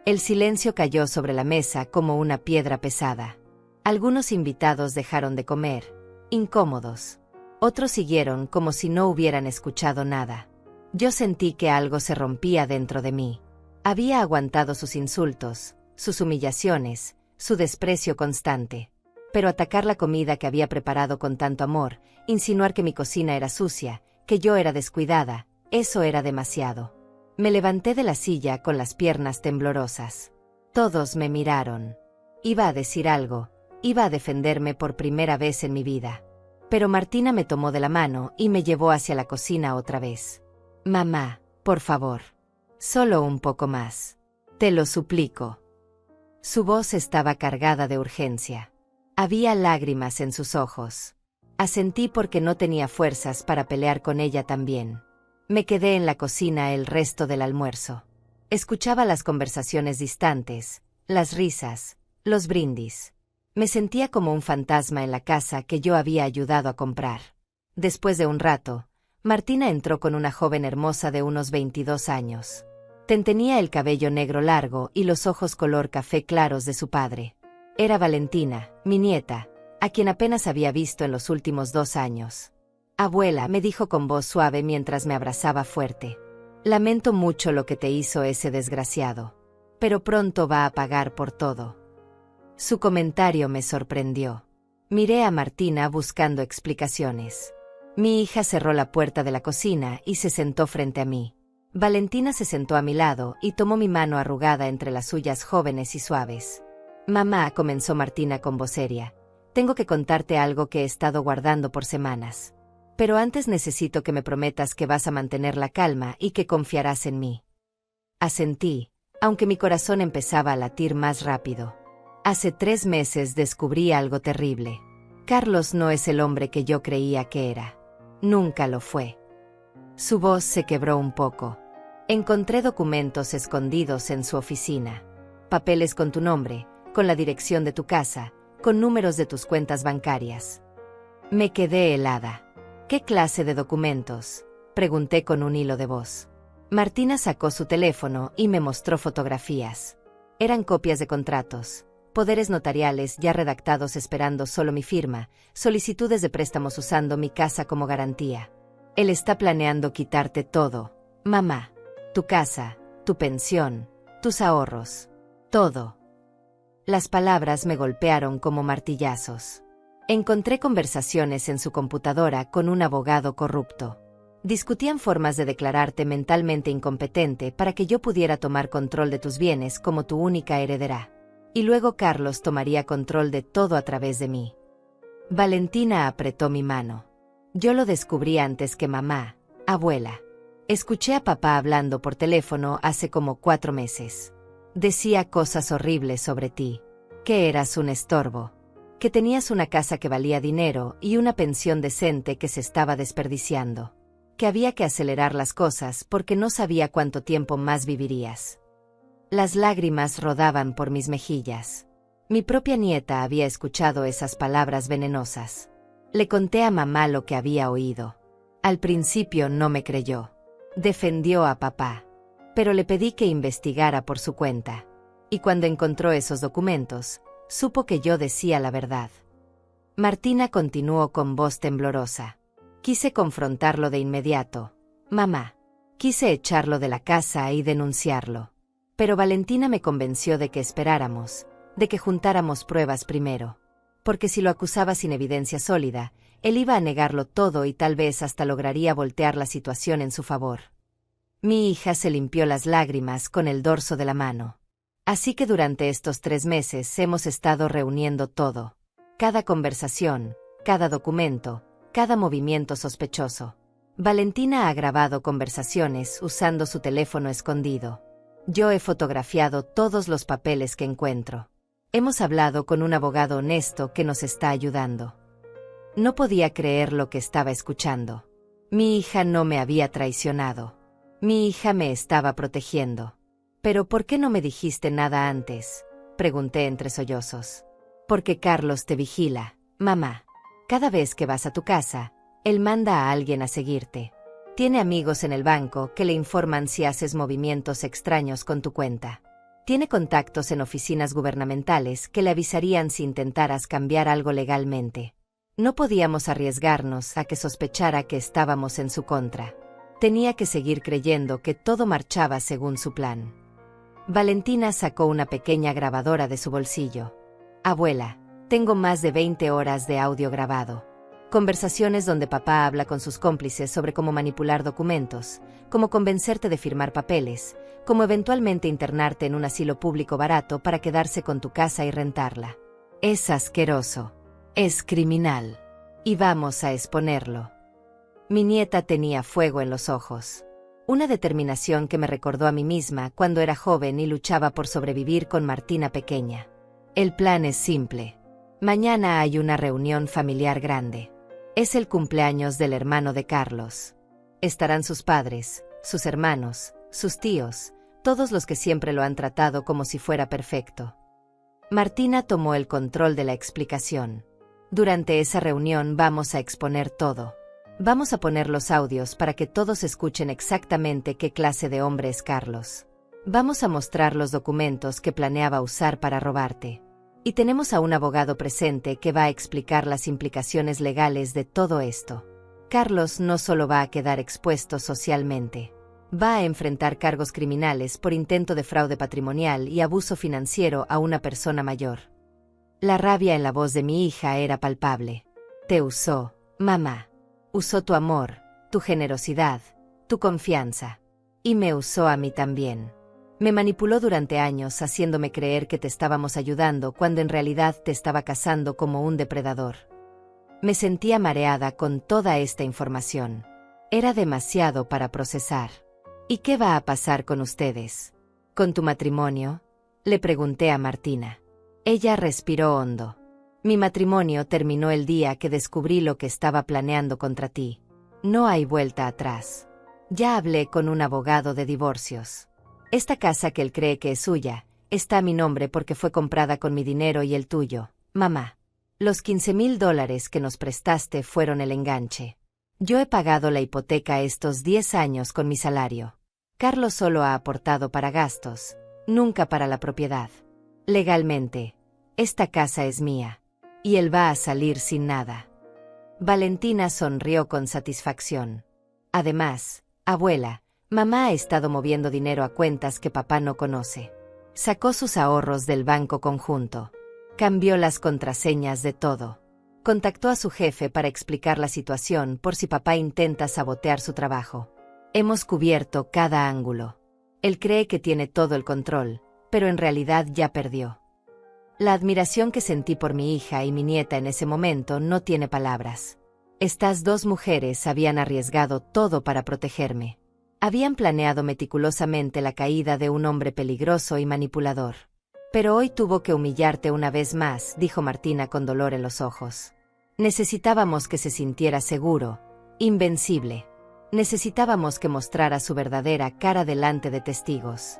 El silencio cayó sobre la mesa como una piedra pesada. Algunos invitados dejaron de comer, incómodos. Otros siguieron como si no hubieran escuchado nada. Yo sentí que algo se rompía dentro de mí. Había aguantado sus insultos, sus humillaciones, su desprecio constante. Pero atacar la comida que había preparado con tanto amor, insinuar que mi cocina era sucia, que yo era descuidada, eso era demasiado. Me levanté de la silla con las piernas temblorosas. Todos me miraron. Iba a decir algo, iba a defenderme por primera vez en mi vida. Pero Martina me tomó de la mano y me llevó hacia la cocina otra vez. Mamá, por favor. Solo un poco más. Te lo suplico. Su voz estaba cargada de urgencia. Había lágrimas en sus ojos. Asentí porque no tenía fuerzas para pelear con ella también. Me quedé en la cocina el resto del almuerzo. Escuchaba las conversaciones distantes, las risas, los brindis. Me sentía como un fantasma en la casa que yo había ayudado a comprar. Después de un rato, Martina entró con una joven hermosa de unos 22 años. Tenía el cabello negro largo y los ojos color café claros de su padre. Era Valentina, mi nieta, a quien apenas había visto en los últimos 2 años. Abuela, me dijo con voz suave mientras me abrazaba fuerte. Lamento mucho lo que te hizo ese desgraciado. Pero pronto va a pagar por todo. Su comentario me sorprendió. Miré a Martina buscando explicaciones. Mi hija cerró la puerta de la cocina y se sentó frente a mí. Valentina se sentó a mi lado y tomó mi mano arrugada entre las suyas jóvenes y suaves. Mamá, comenzó Martina con voz seria. Tengo que contarte algo que he estado guardando por semanas. Pero antes necesito que me prometas que vas a mantener la calma y que confiarás en mí. Asentí, aunque mi corazón empezaba a latir más rápido. Hace 3 meses descubrí algo terrible. Carlos no es el hombre que yo creía que era. Nunca lo fue. Su voz se quebró un poco. Encontré documentos escondidos en su oficina. Papeles con tu nombre, con la dirección de tu casa, con números de tus cuentas bancarias. Me quedé helada. ¿Qué clase de documentos?, pregunté con un hilo de voz. Martina sacó su teléfono y me mostró fotografías. Eran copias de contratos, poderes notariales ya redactados esperando solo mi firma, solicitudes de préstamos usando mi casa como garantía. Él está planeando quitarte todo, mamá. Tu casa, tu pensión, tus ahorros. Todo. Las palabras me golpearon como martillazos. Encontré conversaciones en su computadora con un abogado corrupto. Discutían formas de declararte mentalmente incompetente para que yo pudiera tomar control de tus bienes como tu única heredera. Y luego Carlos tomaría control de todo a través de mí. Valentina apretó mi mano. Yo lo descubrí antes que mamá, abuela. Escuché a papá hablando por teléfono hace como 4 meses. Decía cosas horribles sobre ti. Que eras un estorbo. Que tenías una casa que valía dinero y una pensión decente que se estaba desperdiciando. Que había que acelerar las cosas porque no sabía cuánto tiempo más vivirías. Las lágrimas rodaban por mis mejillas. Mi propia nieta había escuchado esas palabras venenosas. Le conté a mamá lo que había oído. Al principio no me creyó. Defendió a papá. Pero le pedí que investigara por su cuenta. Y cuando encontró esos documentos, supo que yo decía la verdad. Martina continuó con voz temblorosa. Quise confrontarlo de inmediato. Mamá. Quise echarlo de la casa y denunciarlo. Pero Valentina me convenció de que esperáramos, de que juntáramos pruebas primero. Porque si lo acusaba sin evidencia sólida, él iba a negarlo todo y tal vez hasta lograría voltear la situación en su favor. Mi hija se limpió las lágrimas con el dorso de la mano. Así que durante estos 3 meses hemos estado reuniendo todo. Cada conversación, cada documento, cada movimiento sospechoso. Valentina ha grabado conversaciones usando su teléfono escondido. Yo he fotografiado todos los papeles que encuentro. Hemos hablado con un abogado honesto que nos está ayudando. No podía creer lo que estaba escuchando. Mi hija no me había traicionado. Mi hija me estaba protegiendo. ¿Pero por qué no me dijiste nada antes?, pregunté entre sollozos. Porque Carlos te vigila, mamá. Cada vez que vas a tu casa, él manda a alguien a seguirte. Tiene amigos en el banco que le informan si haces movimientos extraños con tu cuenta. Tiene contactos en oficinas gubernamentales que le avisarían si intentaras cambiar algo legalmente. No podíamos arriesgarnos a que sospechara que estábamos en su contra. Tenía que seguir creyendo que todo marchaba según su plan. Valentina sacó una pequeña grabadora de su bolsillo. Abuela, tengo más de 20 horas de audio grabado. Conversaciones donde papá habla con sus cómplices sobre cómo manipular documentos, cómo convencerte de firmar papeles, cómo eventualmente internarte en un asilo público barato para quedarse con tu casa y rentarla. Es asqueroso. Es criminal. Y vamos a exponerlo. Mi nieta tenía fuego en los ojos. Una determinación que me recordó a mí misma cuando era joven y luchaba por sobrevivir con Martina pequeña. El plan es simple. Mañana hay una reunión familiar grande. Es el cumpleaños del hermano de Carlos. Estarán sus padres, sus hermanos, sus tíos, todos los que siempre lo han tratado como si fuera perfecto. Martina tomó el control de la explicación. Durante esa reunión vamos a exponer todo. Vamos a poner los audios para que todos escuchen exactamente qué clase de hombre es Carlos. Vamos a mostrar los documentos que planeaba usar para robarte. Y tenemos a un abogado presente que va a explicar las implicaciones legales de todo esto. Carlos no solo va a quedar expuesto socialmente. Va a enfrentar cargos criminales por intento de fraude patrimonial y abuso financiero a una persona mayor. La rabia en la voz de mi hija era palpable. Te usó, mamá. Usó tu amor, tu generosidad, tu confianza. Y me usó a mí también. Me manipuló durante años haciéndome creer que te estábamos ayudando cuando en realidad te estaba cazando como un depredador. Me sentía mareada con toda esta información. Era demasiado para procesar. ¿Y qué va a pasar con ustedes? ¿Con tu matrimonio?, le pregunté a Martina. Ella respiró hondo. Mi matrimonio terminó el día que descubrí lo que estaba planeando contra ti. No hay vuelta atrás. Ya hablé con un abogado de divorcios. Esta casa que él cree que es suya, está a mi nombre porque fue comprada con mi dinero y el tuyo, mamá. Los $15,000 que nos prestaste fueron el enganche. Yo he pagado la hipoteca estos 10 años con mi salario. Carlos solo ha aportado para gastos, nunca para la propiedad. Legalmente, esta casa es mía. Y él va a salir sin nada. Valentina sonrió con satisfacción. Además, abuela, mamá ha estado moviendo dinero a cuentas que papá no conoce. Sacó sus ahorros del banco conjunto. Cambió las contraseñas de todo. Contactó a su jefe para explicar la situación por si papá intenta sabotear su trabajo. Hemos cubierto cada ángulo. Él cree que tiene todo el control, pero en realidad ya perdió. La admiración que sentí por mi hija y mi nieta en ese momento no tiene palabras. Estas dos mujeres habían arriesgado todo para protegerme. Habían planeado meticulosamente la caída de un hombre peligroso y manipulador. Pero hoy tuvo que humillarte una vez más, dijo Martina con dolor en los ojos. Necesitábamos que se sintiera seguro, invencible. Necesitábamos que mostrara su verdadera cara delante de testigos.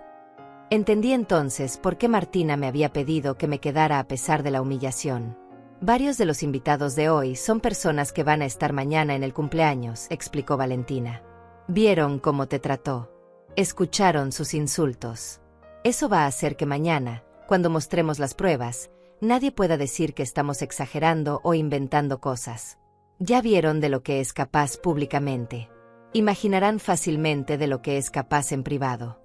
Entendí entonces por qué Martina me había pedido que me quedara a pesar de la humillación. Varios de los invitados de hoy son personas que van a estar mañana en el cumpleaños, explicó Valentina. Vieron cómo te trató. Escucharon sus insultos. Eso va a hacer que mañana, cuando mostremos las pruebas, nadie pueda decir que estamos exagerando o inventando cosas. Ya vieron de lo que es capaz públicamente. Imaginarán fácilmente de lo que es capaz en privado.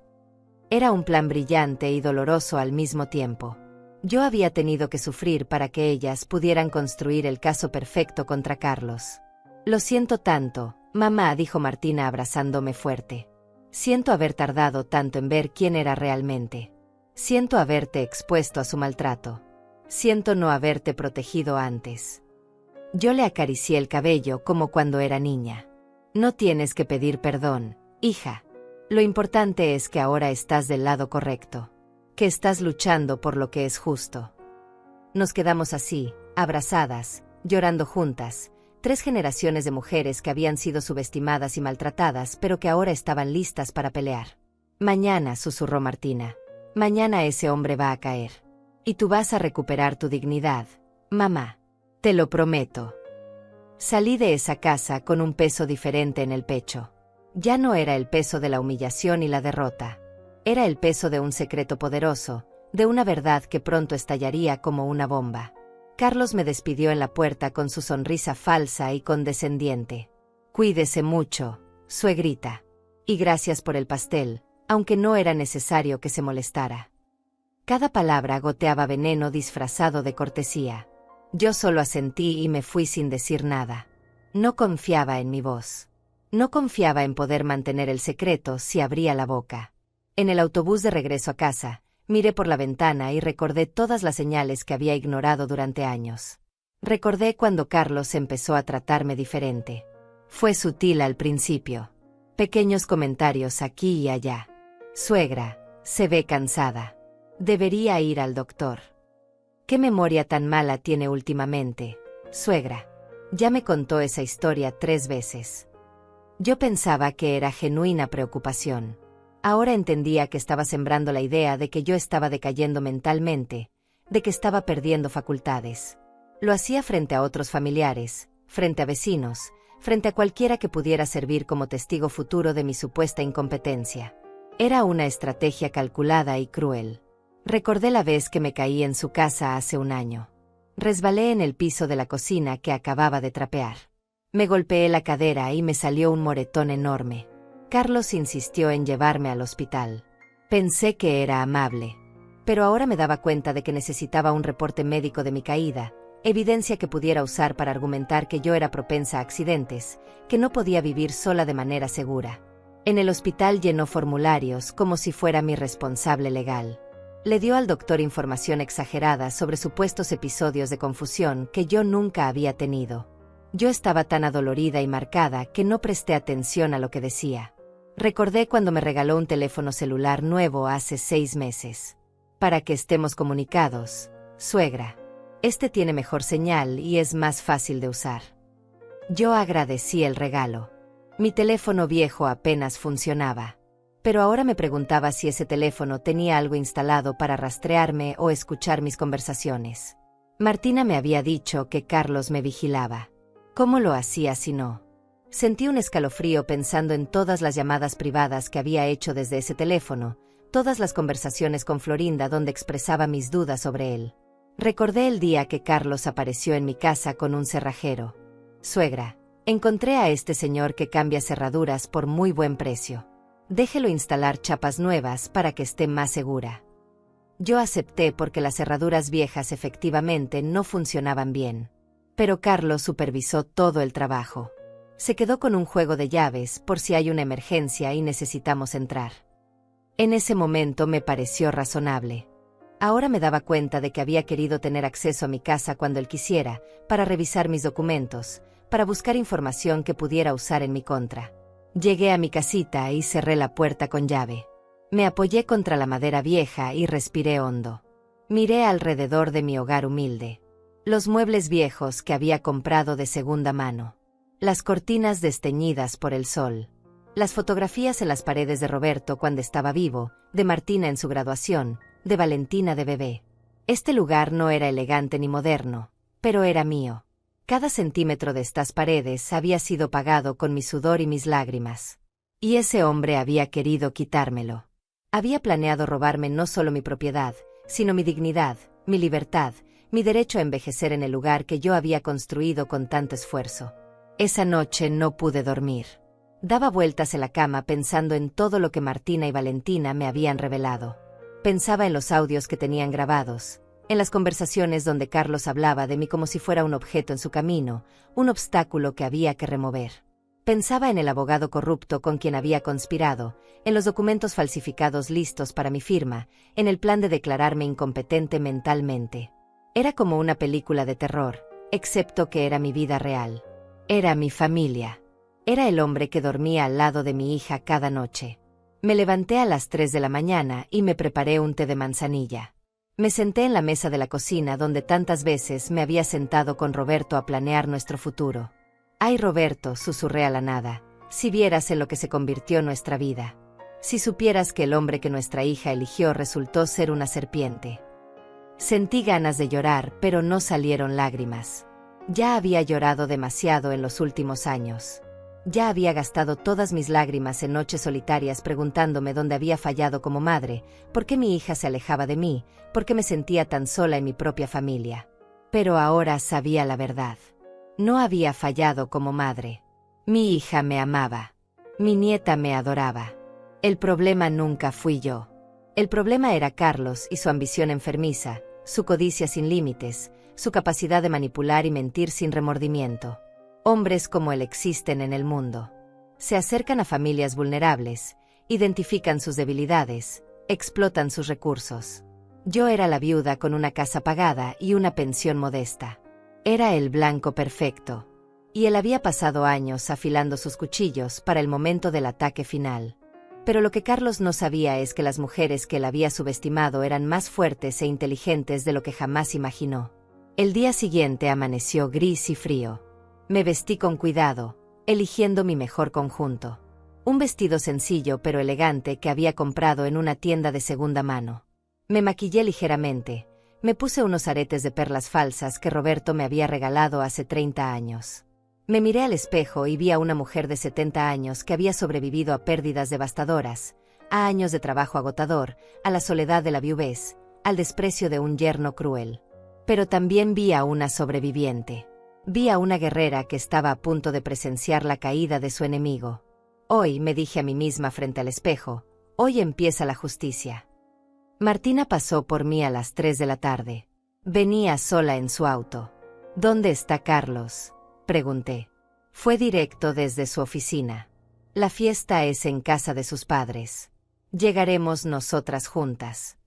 Era un plan brillante y doloroso al mismo tiempo. Yo había tenido que sufrir para que ellas pudieran construir el caso perfecto contra Carlos. Lo siento tanto, mamá, dijo Martina abrazándome fuerte. Siento haber tardado tanto en ver quién era realmente. Siento haberte expuesto a su maltrato. Siento no haberte protegido antes. Yo le acaricié el cabello como cuando era niña. No tienes que pedir perdón, hija. Lo importante es que ahora estás del lado correcto, que estás luchando por lo que es justo. Nos quedamos así, abrazadas, llorando juntas, 3 generaciones de mujeres que habían sido subestimadas y maltratadas, pero que ahora estaban listas para pelear. Mañana, susurró Martina. Mañana ese hombre va a caer. Y tú vas a recuperar tu dignidad, mamá. Te lo prometo. Salí de esa casa con un peso diferente en el pecho. Ya no era el peso de la humillación y la derrota. Era el peso de un secreto poderoso, de una verdad que pronto estallaría como una bomba. Carlos me despidió en la puerta con su sonrisa falsa y condescendiente. Cuídese mucho, suegrita. Y gracias por el pastel, aunque no era necesario que se molestara. Cada palabra goteaba veneno disfrazado de cortesía. Yo solo asentí y me fui sin decir nada. No confiaba en mi voz. No confiaba en poder mantener el secreto si abría la boca. En el autobús de regreso a casa, miré por la ventana y recordé todas las señales que había ignorado durante años. Recordé cuando Carlos empezó a tratarme diferente. Fue sutil al principio. Pequeños comentarios aquí y allá. Suegra, se ve cansada. Debería ir al doctor. ¿Qué memoria tan mala tiene últimamente, suegra? Ya me contó esa historia 3 veces. Yo pensaba que era genuina preocupación. Ahora entendía que estaba sembrando la idea de que yo estaba decayendo mentalmente, de que estaba perdiendo facultades. Lo hacía frente a otros familiares, frente a vecinos, frente a cualquiera que pudiera servir como testigo futuro de mi supuesta incompetencia. Era una estrategia calculada y cruel. Recordé la vez que me caí en su casa hace un año. Resbalé en el piso de la cocina que acababa de trapear. Me golpeé la cadera y me salió un moretón enorme. Carlos insistió en llevarme al hospital. Pensé que era amable. Pero ahora me daba cuenta de que necesitaba un reporte médico de mi caída, evidencia que pudiera usar para argumentar que yo era propensa a accidentes, que no podía vivir sola de manera segura. En el hospital llenó formularios como si fuera mi responsable legal. Le dio al doctor información exagerada sobre supuestos episodios de confusión que yo nunca había tenido. Yo estaba tan adolorida y marcada que no presté atención a lo que decía. Recordé cuando me regaló un teléfono celular nuevo hace 6 meses. Para que estemos comunicados, suegra. Este tiene mejor señal y es más fácil de usar. Yo agradecí el regalo. Mi teléfono viejo apenas funcionaba. Pero ahora me preguntaba si ese teléfono tenía algo instalado para rastrearme o escuchar mis conversaciones. Martina me había dicho que Carlos me vigilaba. ¿Cómo lo hacía si no? Sentí un escalofrío pensando en todas las llamadas privadas que había hecho desde ese teléfono, todas las conversaciones con Florinda donde expresaba mis dudas sobre él. Recordé el día que Carlos apareció en mi casa con un cerrajero. Suegra, encontré a este señor que cambia cerraduras por muy buen precio. Déjelo instalar chapas nuevas para que esté más segura. Yo acepté porque las cerraduras viejas efectivamente no funcionaban bien. Pero Carlos supervisó todo el trabajo. Se quedó con un juego de llaves por si hay una emergencia y necesitamos entrar. En ese momento me pareció razonable. Ahora me daba cuenta de que había querido tener acceso a mi casa cuando él quisiera, para revisar mis documentos, para buscar información que pudiera usar en mi contra. Llegué a mi casita y cerré la puerta con llave. Me apoyé contra la madera vieja y respiré hondo. Miré alrededor de mi hogar humilde. Los muebles viejos que había comprado de segunda mano. Las cortinas desteñidas por el sol. Las fotografías en las paredes de Roberto cuando estaba vivo, de Martina en su graduación, de Valentina de bebé. Este lugar no era elegante ni moderno, pero era mío. Cada centímetro de estas paredes había sido pagado con mi sudor y mis lágrimas. Y ese hombre había querido quitármelo. Había planeado robarme no solo mi propiedad, sino mi dignidad, mi libertad, mi derecho a envejecer en el lugar que yo había construido con tanto esfuerzo. Esa noche no pude dormir. Daba vueltas en la cama pensando en todo lo que Martina y Valentina me habían revelado. Pensaba en los audios que tenían grabados, en las conversaciones donde Carlos hablaba de mí como si fuera un objeto en su camino, un obstáculo que había que remover. Pensaba en el abogado corrupto con quien había conspirado, en los documentos falsificados listos para mi firma, en el plan de declararme incompetente mentalmente. Era como una película de terror, excepto que era mi vida real. Era mi familia. Era el hombre que dormía al lado de mi hija cada noche. Me levanté a las 3 de la mañana y me preparé un té de manzanilla. Me senté en la mesa de la cocina donde tantas veces me había sentado con Roberto a planear nuestro futuro. Ay, Roberto, susurré a la nada, si vieras en lo que se convirtió nuestra vida. Si supieras que el hombre que nuestra hija eligió resultó ser una serpiente. Sentí ganas de llorar, pero no salieron lágrimas. Ya había llorado demasiado en los últimos años. Ya había gastado todas mis lágrimas en noches solitarias preguntándome dónde había fallado como madre, por qué mi hija se alejaba de mí, por qué me sentía tan sola en mi propia familia. Pero ahora sabía la verdad. No había fallado como madre. Mi hija me amaba. Mi nieta me adoraba. El problema nunca fui yo. El problema era Carlos y su ambición enfermiza, su codicia sin límites, su capacidad de manipular y mentir sin remordimiento. Hombres como él existen en el mundo. Se acercan a familias vulnerables, identifican sus debilidades, explotan sus recursos. Yo era la viuda con una casa pagada y una pensión modesta. Era el blanco perfecto. Y él había pasado años afilando sus cuchillos para el momento del ataque final. Pero lo que Carlos no sabía es que las mujeres que él había subestimado eran más fuertes e inteligentes de lo que jamás imaginó. El día siguiente amaneció gris y frío. Me vestí con cuidado, eligiendo mi mejor conjunto. Un vestido sencillo pero elegante que había comprado en una tienda de segunda mano. Me maquillé ligeramente, me puse unos aretes de perlas falsas que Roberto me había regalado hace 30 años. Me miré al espejo y vi a una mujer de 70 años que había sobrevivido a pérdidas devastadoras, a años de trabajo agotador, a la soledad de la viudez, al desprecio de un yerno cruel. Pero también vi a una sobreviviente. Vi a una guerrera que estaba a punto de presenciar la caída de su enemigo. Hoy, me dije a mí misma frente al espejo, hoy empieza la justicia. Martina pasó por mí a las 3 de la tarde. Venía sola en su auto. ¿Dónde está Carlos?, pregunté. Fue directo desde su oficina. La fiesta es en casa de sus padres. Llegaremos nosotras juntas.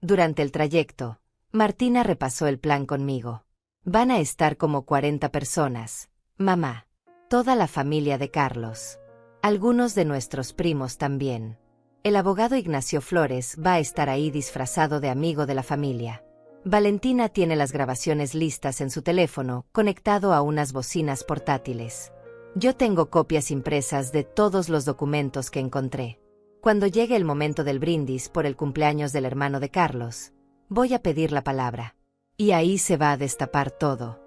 Durante el trayecto, Martina repasó el plan conmigo. Van a estar como 40 personas, mamá. Toda la familia de Carlos. Algunos de nuestros primos también. El abogado Ignacio Flores va a estar ahí disfrazado de amigo de la familia. Valentina tiene las grabaciones listas en su teléfono, conectado a unas bocinas portátiles. Yo tengo copias impresas de todos los documentos que encontré. Cuando llegue el momento del brindis por el cumpleaños del hermano de Carlos, voy a pedir la palabra. Y ahí se va a destapar todo.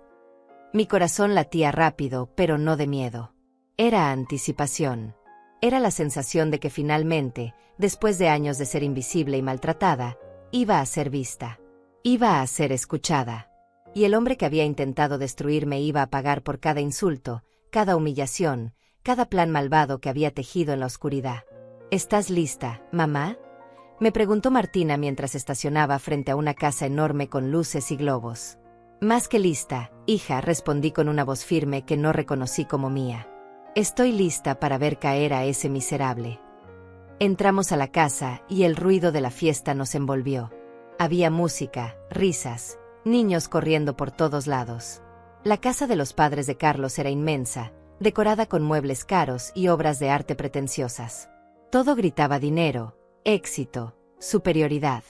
Mi corazón latía rápido, pero no de miedo. Era anticipación. Era la sensación de que finalmente, después de años de ser invisible y maltratada, iba a ser vista. Iba a ser escuchada. Y el hombre que había intentado destruirme iba a pagar por cada insulto, cada humillación, cada plan malvado que había tejido en la oscuridad. ¿Estás lista, mamá?, me preguntó Martina mientras estacionaba frente a una casa enorme con luces y globos. Más que lista, hija, respondí con una voz firme que no reconocí como mía. Estoy lista para ver caer a ese miserable. Entramos a la casa y el ruido de la fiesta nos envolvió. Había música, risas, niños corriendo por todos lados. La casa de los padres de Carlos era inmensa, decorada con muebles caros y obras de arte pretenciosas. Todo gritaba dinero, éxito, superioridad.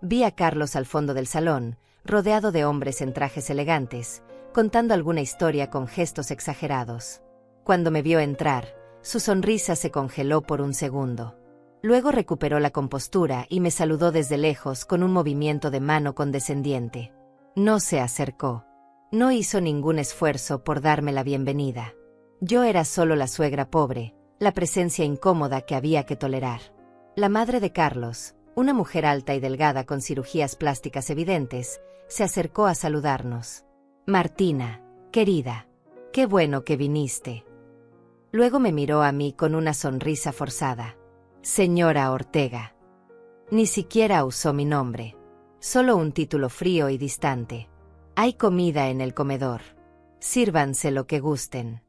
Vi a Carlos al fondo del salón, rodeado de hombres en trajes elegantes, contando alguna historia con gestos exagerados. Cuando me vio entrar, su sonrisa se congeló por un segundo. Luego recuperó la compostura y me saludó desde lejos con un movimiento de mano condescendiente. No se acercó. No hizo ningún esfuerzo por darme la bienvenida. Yo era solo la suegra pobre, la presencia incómoda que había que tolerar. La madre de Carlos, una mujer alta y delgada con cirugías plásticas evidentes, se acercó a saludarnos. Martina, querida, qué bueno que viniste. Luego me miró a mí con una sonrisa forzada. Señora Ortega. Ni siquiera usó mi nombre. Solo un título frío y distante. Hay comida en el comedor. Sírvanse lo que gusten.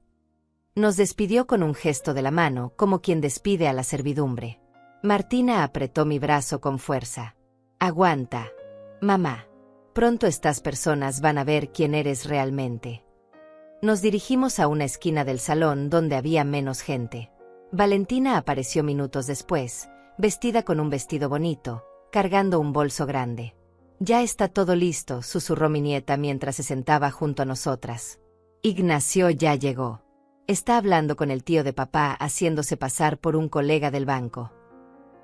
Nos despidió con un gesto de la mano, como quien despide a la servidumbre. Martina apretó mi brazo con fuerza. Aguanta, mamá. Pronto estas personas van a ver quién eres realmente. Nos dirigimos a una esquina del salón donde había menos gente. Valentina apareció minutos después, vestida con un vestido bonito, cargando un bolso grande. Ya está todo listo, susurró mi nieta mientras se sentaba junto a nosotras. Ignacio ya llegó. Está hablando con el tío de papá haciéndose pasar por un colega del banco.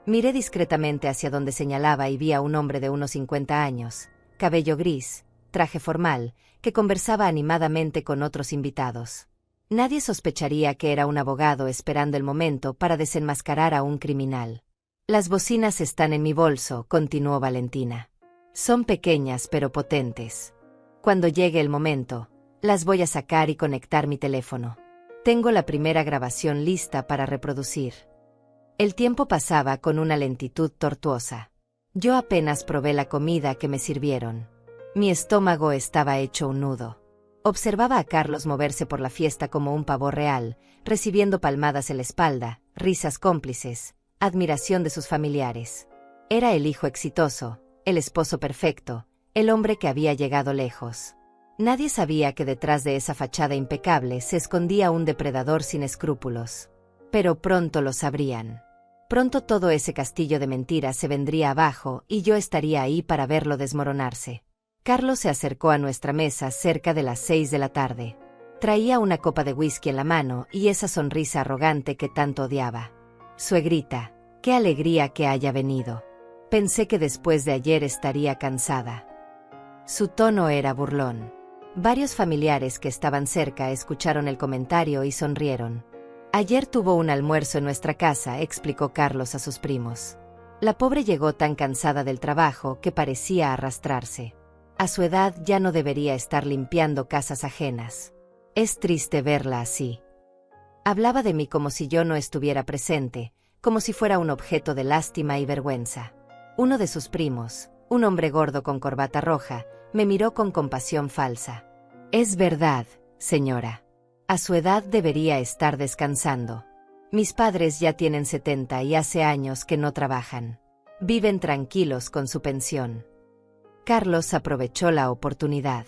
Miré discretamente hacia donde señalaba y vi a un hombre de unos 50 años, cabello gris, traje formal, que conversaba animadamente con otros invitados. Nadie sospecharía que era un abogado esperando el momento para desenmascarar a un criminal. Las bocinas están en mi bolso, continuó Valentina. Son pequeñas pero potentes. Cuando llegue el momento, las voy a sacar y conectar mi teléfono. Tengo la primera grabación lista para reproducir. El tiempo pasaba con una lentitud tortuosa. Yo apenas probé la comida que me sirvieron. Mi estómago estaba hecho un nudo. Observaba a Carlos moverse por la fiesta como un pavo real, recibiendo palmadas en la espalda, risas cómplices, admiración de sus familiares. Era el hijo exitoso, el esposo perfecto, el hombre que había llegado lejos. Nadie sabía que detrás de esa fachada impecable se escondía un depredador sin escrúpulos. Pero pronto lo sabrían. Pronto todo ese castillo de mentiras se vendría abajo y yo estaría ahí para verlo desmoronarse. Carlos se acercó a nuestra mesa cerca de las 6 de la tarde. Traía una copa de whisky en la mano y esa sonrisa arrogante que tanto odiaba. Suegrita, qué alegría que haya venido. Pensé que después de ayer estaría cansada. Su tono era burlón. Varios familiares que estaban cerca escucharon el comentario y sonrieron. Ayer tuvo un almuerzo en nuestra casa, explicó Carlos a sus primos. La pobre llegó tan cansada del trabajo que parecía arrastrarse. A su edad ya no debería estar limpiando casas ajenas. Es triste verla así. Hablaba de mí como si yo no estuviera presente, como si fuera un objeto de lástima y vergüenza. Uno de sus primos, un hombre gordo con corbata roja, me miró con compasión falsa. Es verdad, señora. A su edad debería estar descansando. Mis padres ya tienen 70 y hace años que no trabajan. Viven tranquilos con su pensión. Carlos aprovechó la oportunidad.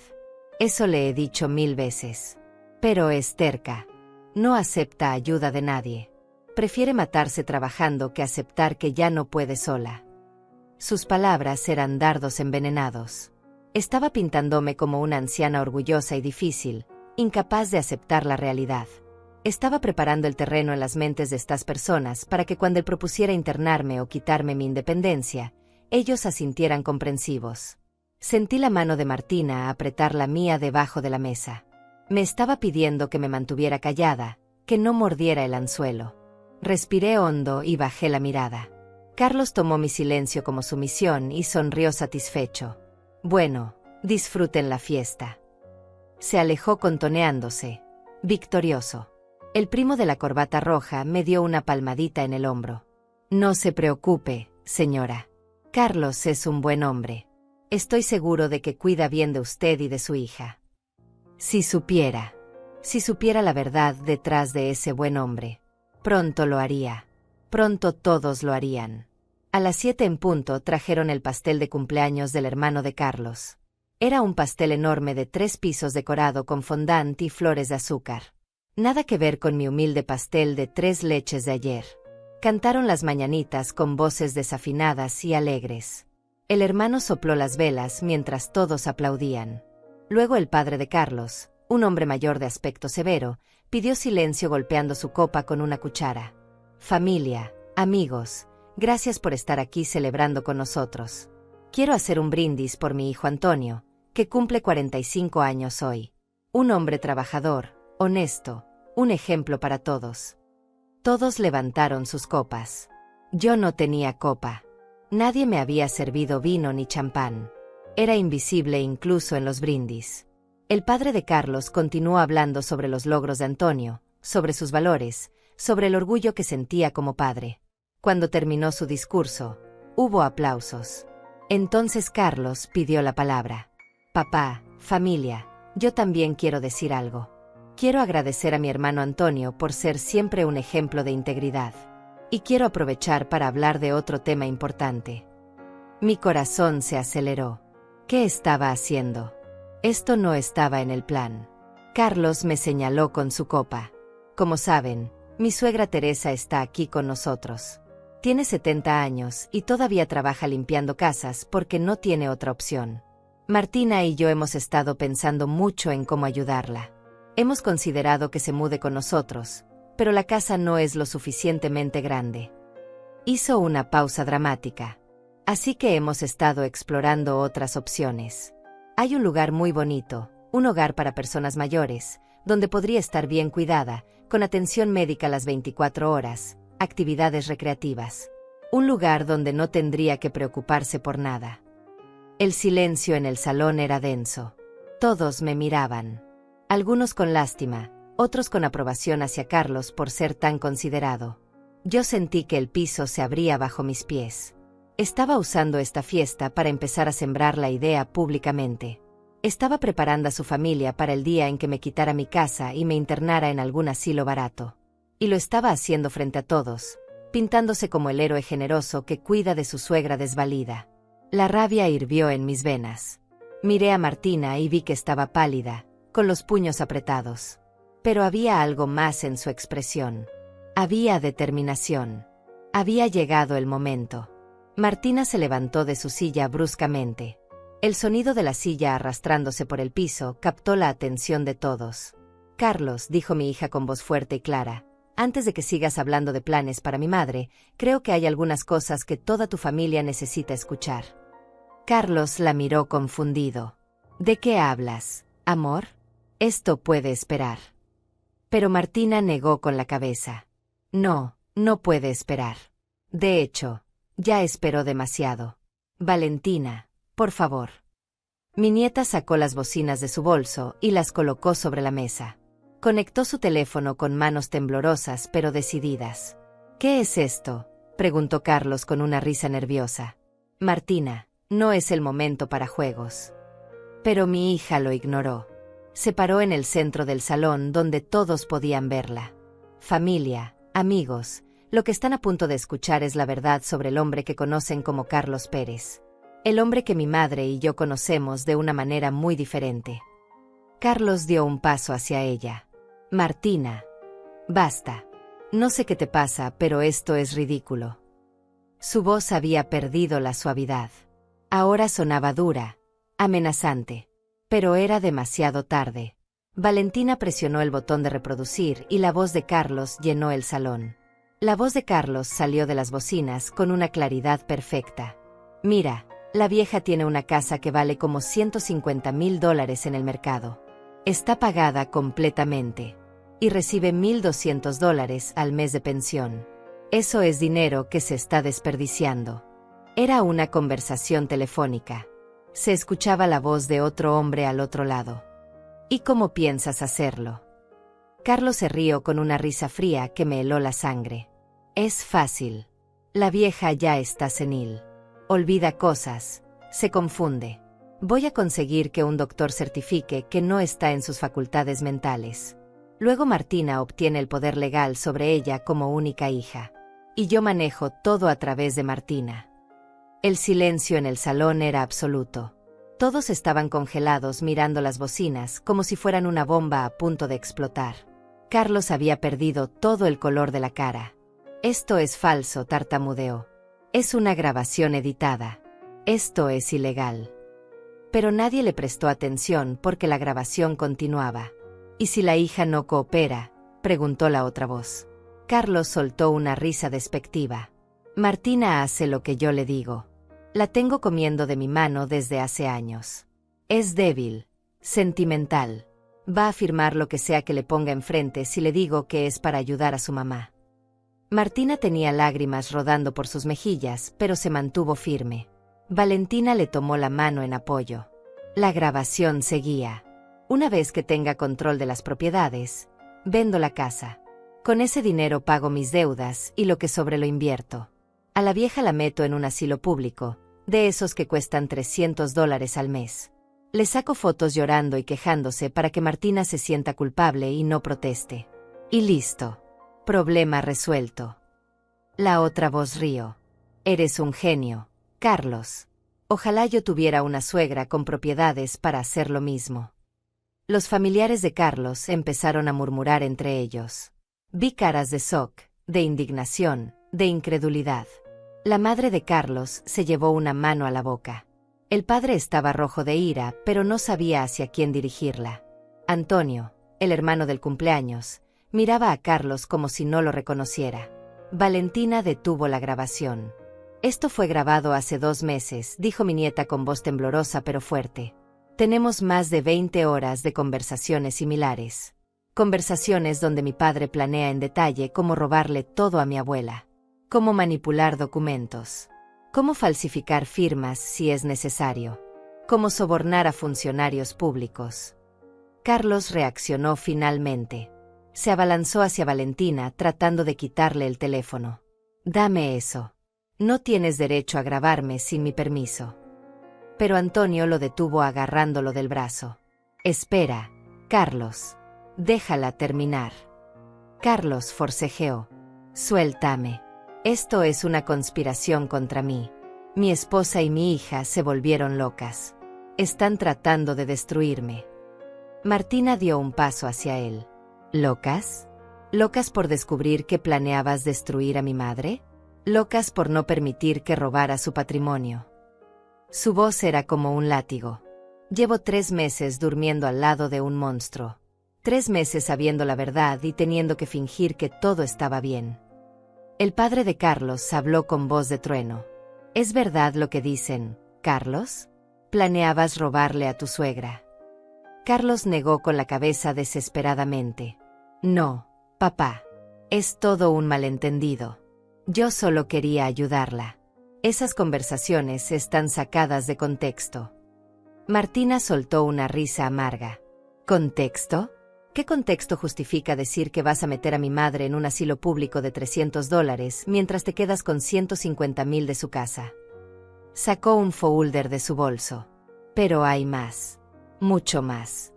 Eso le he dicho 1000 veces. Pero es terca. No acepta ayuda de nadie. Prefiere matarse trabajando que aceptar que ya no puede sola. Sus palabras eran dardos envenenados. Estaba pintándome como una anciana orgullosa y difícil, incapaz de aceptar la realidad. Estaba preparando el terreno en las mentes de estas personas para que cuando él propusiera internarme o quitarme mi independencia, ellos asintieran comprensivos. Sentí la mano de Martina apretar la mía debajo de la mesa. Me estaba pidiendo que me mantuviera callada, que no mordiera el anzuelo. Respiré hondo y bajé la mirada. Carlos tomó mi silencio como sumisión y sonrió satisfecho. Bueno, disfruten la fiesta. Se alejó contoneándose, victorioso. El primo de la corbata roja me dio una palmadita en el hombro. No se preocupe, señora. Carlos es un buen hombre. Estoy seguro de que cuida bien de usted y de su hija. Si supiera la verdad detrás de ese buen hombre, pronto lo haría. Pronto todos lo harían. A las 7 en punto trajeron el pastel de cumpleaños del hermano de Carlos. Era un pastel enorme de 3 pisos decorado con fondant y flores de azúcar. Nada que ver con mi humilde pastel de 3 leches de ayer. Cantaron las mañanitas con voces desafinadas y alegres. El hermano sopló las velas mientras todos aplaudían. Luego el padre de Carlos, un hombre mayor de aspecto severo, pidió silencio golpeando su copa con una cuchara. Familia, amigos, gracias por estar aquí celebrando con nosotros. Quiero hacer un brindis por mi hijo Antonio, que cumple 45 años hoy. Un hombre trabajador, honesto, un ejemplo para todos. Todos levantaron sus copas. Yo no tenía copa. Nadie me había servido vino ni champán. Era invisible incluso en los brindis. El padre de Carlos continuó hablando sobre los logros de Antonio, sobre sus valores, sobre el orgullo que sentía como padre. Cuando terminó su discurso, hubo aplausos. Entonces Carlos pidió la palabra. Papá, familia, yo también quiero decir algo. Quiero agradecer a mi hermano Antonio por ser siempre un ejemplo de integridad. Y quiero aprovechar para hablar de otro tema importante. Mi corazón se aceleró. ¿Qué estaba haciendo? Esto no estaba en el plan. Carlos me señaló con su copa. Como saben, mi suegra Teresa está aquí con nosotros. Tiene 70 años y todavía trabaja limpiando casas porque no tiene otra opción. Martina y yo hemos estado pensando mucho en cómo ayudarla. Hemos considerado que se mude con nosotros, pero la casa no es lo suficientemente grande. Hizo una pausa dramática. Así que hemos estado explorando otras opciones. Hay un lugar muy bonito, un hogar para personas mayores, donde podría estar bien cuidada, con atención médica las 24 horas, actividades recreativas. Un lugar donde no tendría que preocuparse por nada. El silencio en el salón era denso. Todos me miraban. Algunos con lástima, otros con aprobación hacia Carlos por ser tan considerado. Yo sentí que el piso se abría bajo mis pies. Estaba usando esta fiesta para empezar a sembrar la idea públicamente. Estaba preparando a su familia para el día en que me quitara mi casa y me internara en algún asilo barato. Y lo estaba haciendo frente a todos, pintándose como el héroe generoso que cuida de su suegra desvalida. La rabia hirvió en mis venas. Miré a Martina y vi que estaba pálida, con los puños apretados. Pero había algo más en su expresión. Había determinación. Había llegado el momento. Martina se levantó de su silla bruscamente. El sonido de la silla arrastrándose por el piso captó la atención de todos. «Carlos», dijo mi hija con voz fuerte y clara, «antes de que sigas hablando de planes para mi madre, creo que hay algunas cosas que toda tu familia necesita escuchar». Carlos la miró confundido. «¿De qué hablas, amor? Esto puede esperar». Pero Martina negó con la cabeza. «No, no puede esperar. De hecho, ya esperó demasiado. Valentina, por favor». Mi nieta sacó las bocinas de su bolso y las colocó sobre la mesa. Conectó su teléfono con manos temblorosas pero decididas. «¿Qué es esto?», preguntó Carlos con una risa nerviosa. «Martina, no es el momento para juegos». Pero mi hija lo ignoró. Se paró en el centro del salón donde todos podían verla. Familia, amigos, lo que están a punto de escuchar es la verdad sobre el hombre que conocen como Carlos Pérez. El hombre que mi madre y yo conocemos de una manera muy diferente. Carlos dio un paso hacia ella. «Martina, basta. No sé qué te pasa, pero esto es ridículo». Su voz había perdido la suavidad. Ahora sonaba dura, amenazante. Pero era demasiado tarde. Valentina presionó el botón de reproducir y la voz de Carlos llenó el salón. La voz de Carlos salió de las bocinas con una claridad perfecta. «Mira, la vieja tiene una casa que vale como $150,000 en el mercado. Está pagada completamente. Y recibe $1,200 al mes de pensión. Eso es dinero que se está desperdiciando». Era una conversación telefónica. Se escuchaba la voz de otro hombre al otro lado. «¿Y cómo piensas hacerlo?». Carlos se rió con una risa fría que me heló la sangre. «Es fácil. La vieja ya está senil. Olvida cosas, se confunde. Voy a conseguir que un doctor certifique que no está en sus facultades mentales. Luego Martina obtiene el poder legal sobre ella como única hija. Y yo manejo todo a través de Martina». El silencio en el salón era absoluto. Todos estaban congelados mirando las bocinas como si fueran una bomba a punto de explotar. Carlos había perdido todo el color de la cara. «Esto es falso», tartamudeó. «Es una grabación editada. Esto es ilegal». Pero nadie le prestó atención porque la grabación continuaba. «¿Y si la hija no coopera?», preguntó la otra voz. Carlos soltó una risa despectiva. «Martina hace lo que yo le digo. La tengo comiendo de mi mano desde hace años. Es débil, sentimental. Va a firmar lo que sea que le ponga enfrente si le digo que es para ayudar a su mamá». Martina tenía lágrimas rodando por sus mejillas, pero se mantuvo firme. Valentina le tomó la mano en apoyo. La grabación seguía. «Una vez que tenga control de las propiedades, vendo la casa. Con ese dinero pago mis deudas y lo que sobre lo invierto. A la vieja la meto en un asilo público, de esos que cuestan $300 al mes. Le saco fotos llorando y quejándose para que Martina se sienta culpable y no proteste. Y listo. Problema resuelto». La otra voz rió. «Eres un genio, Carlos. Ojalá yo tuviera una suegra con propiedades para hacer lo mismo». Los familiares de Carlos empezaron a murmurar entre ellos. Vi caras de shock, de indignación, de incredulidad. La madre de Carlos se llevó una mano a la boca. El padre estaba rojo de ira, pero no sabía hacia quién dirigirla. «Antonio, el hermano del cumpleaños, miraba a Carlos como si no lo reconociera. Valentina detuvo la grabación. Esto fue grabado hace 2 meses, dijo mi nieta con voz temblorosa pero fuerte. Tenemos más de 20 horas de conversaciones similares. Conversaciones donde mi padre planea en detalle cómo robarle todo a mi abuela. Cómo manipular documentos. Cómo falsificar firmas si es necesario. Cómo sobornar a funcionarios públicos. Carlos reaccionó finalmente. Se abalanzó hacia Valentina tratando de quitarle el teléfono. Dame eso. No tienes derecho a grabarme sin mi permiso. Pero Antonio lo detuvo agarrándolo del brazo. Espera, Carlos. Déjala terminar. Carlos forcejeó. Suéltame. Esto es una conspiración contra mí. Mi esposa y mi hija se volvieron locas. Están tratando de destruirme. Martina dio un paso hacia él. ¿Locas? ¿Locas por descubrir que planeabas destruir a mi madre? ¿Locas por no permitir que robara su patrimonio? Su voz era como un látigo. Llevo 3 meses durmiendo al lado de un monstruo. 3 meses sabiendo la verdad y teniendo que fingir que todo estaba bien. El padre de Carlos habló con voz de trueno. ¿Es verdad lo que dicen, Carlos? ¿Planeabas robarle a tu suegra? Carlos negó con la cabeza desesperadamente. No, papá. Es todo un malentendido. Yo solo quería ayudarla. Esas conversaciones están sacadas de contexto. Martina soltó una risa amarga. ¿Contexto? ¿Qué contexto justifica decir que vas a meter a mi madre en un asilo público de $300 mientras te quedas con 150,000 de su casa? Sacó un folder de su bolso. Pero hay más. Mucho más.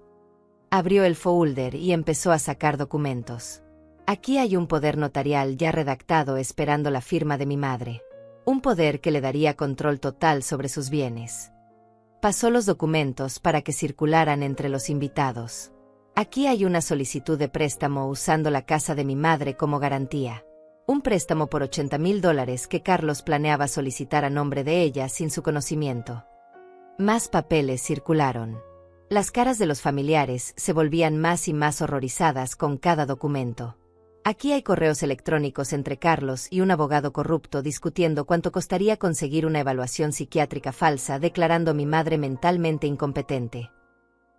Abrió el folder y empezó a sacar documentos. Aquí hay un poder notarial ya redactado esperando la firma de mi madre. Un poder que le daría control total sobre sus bienes. Pasó los documentos para que circularan entre los invitados. Aquí hay una solicitud de préstamo usando la casa de mi madre como garantía. Un préstamo por $80,000 que Carlos planeaba solicitar a nombre de ella sin su conocimiento. Más papeles circularon. Las caras de los familiares se volvían más y más horrorizadas con cada documento. Aquí hay correos electrónicos entre Carlos y un abogado corrupto discutiendo cuánto costaría conseguir una evaluación psiquiátrica falsa declarando a mi madre mentalmente incompetente.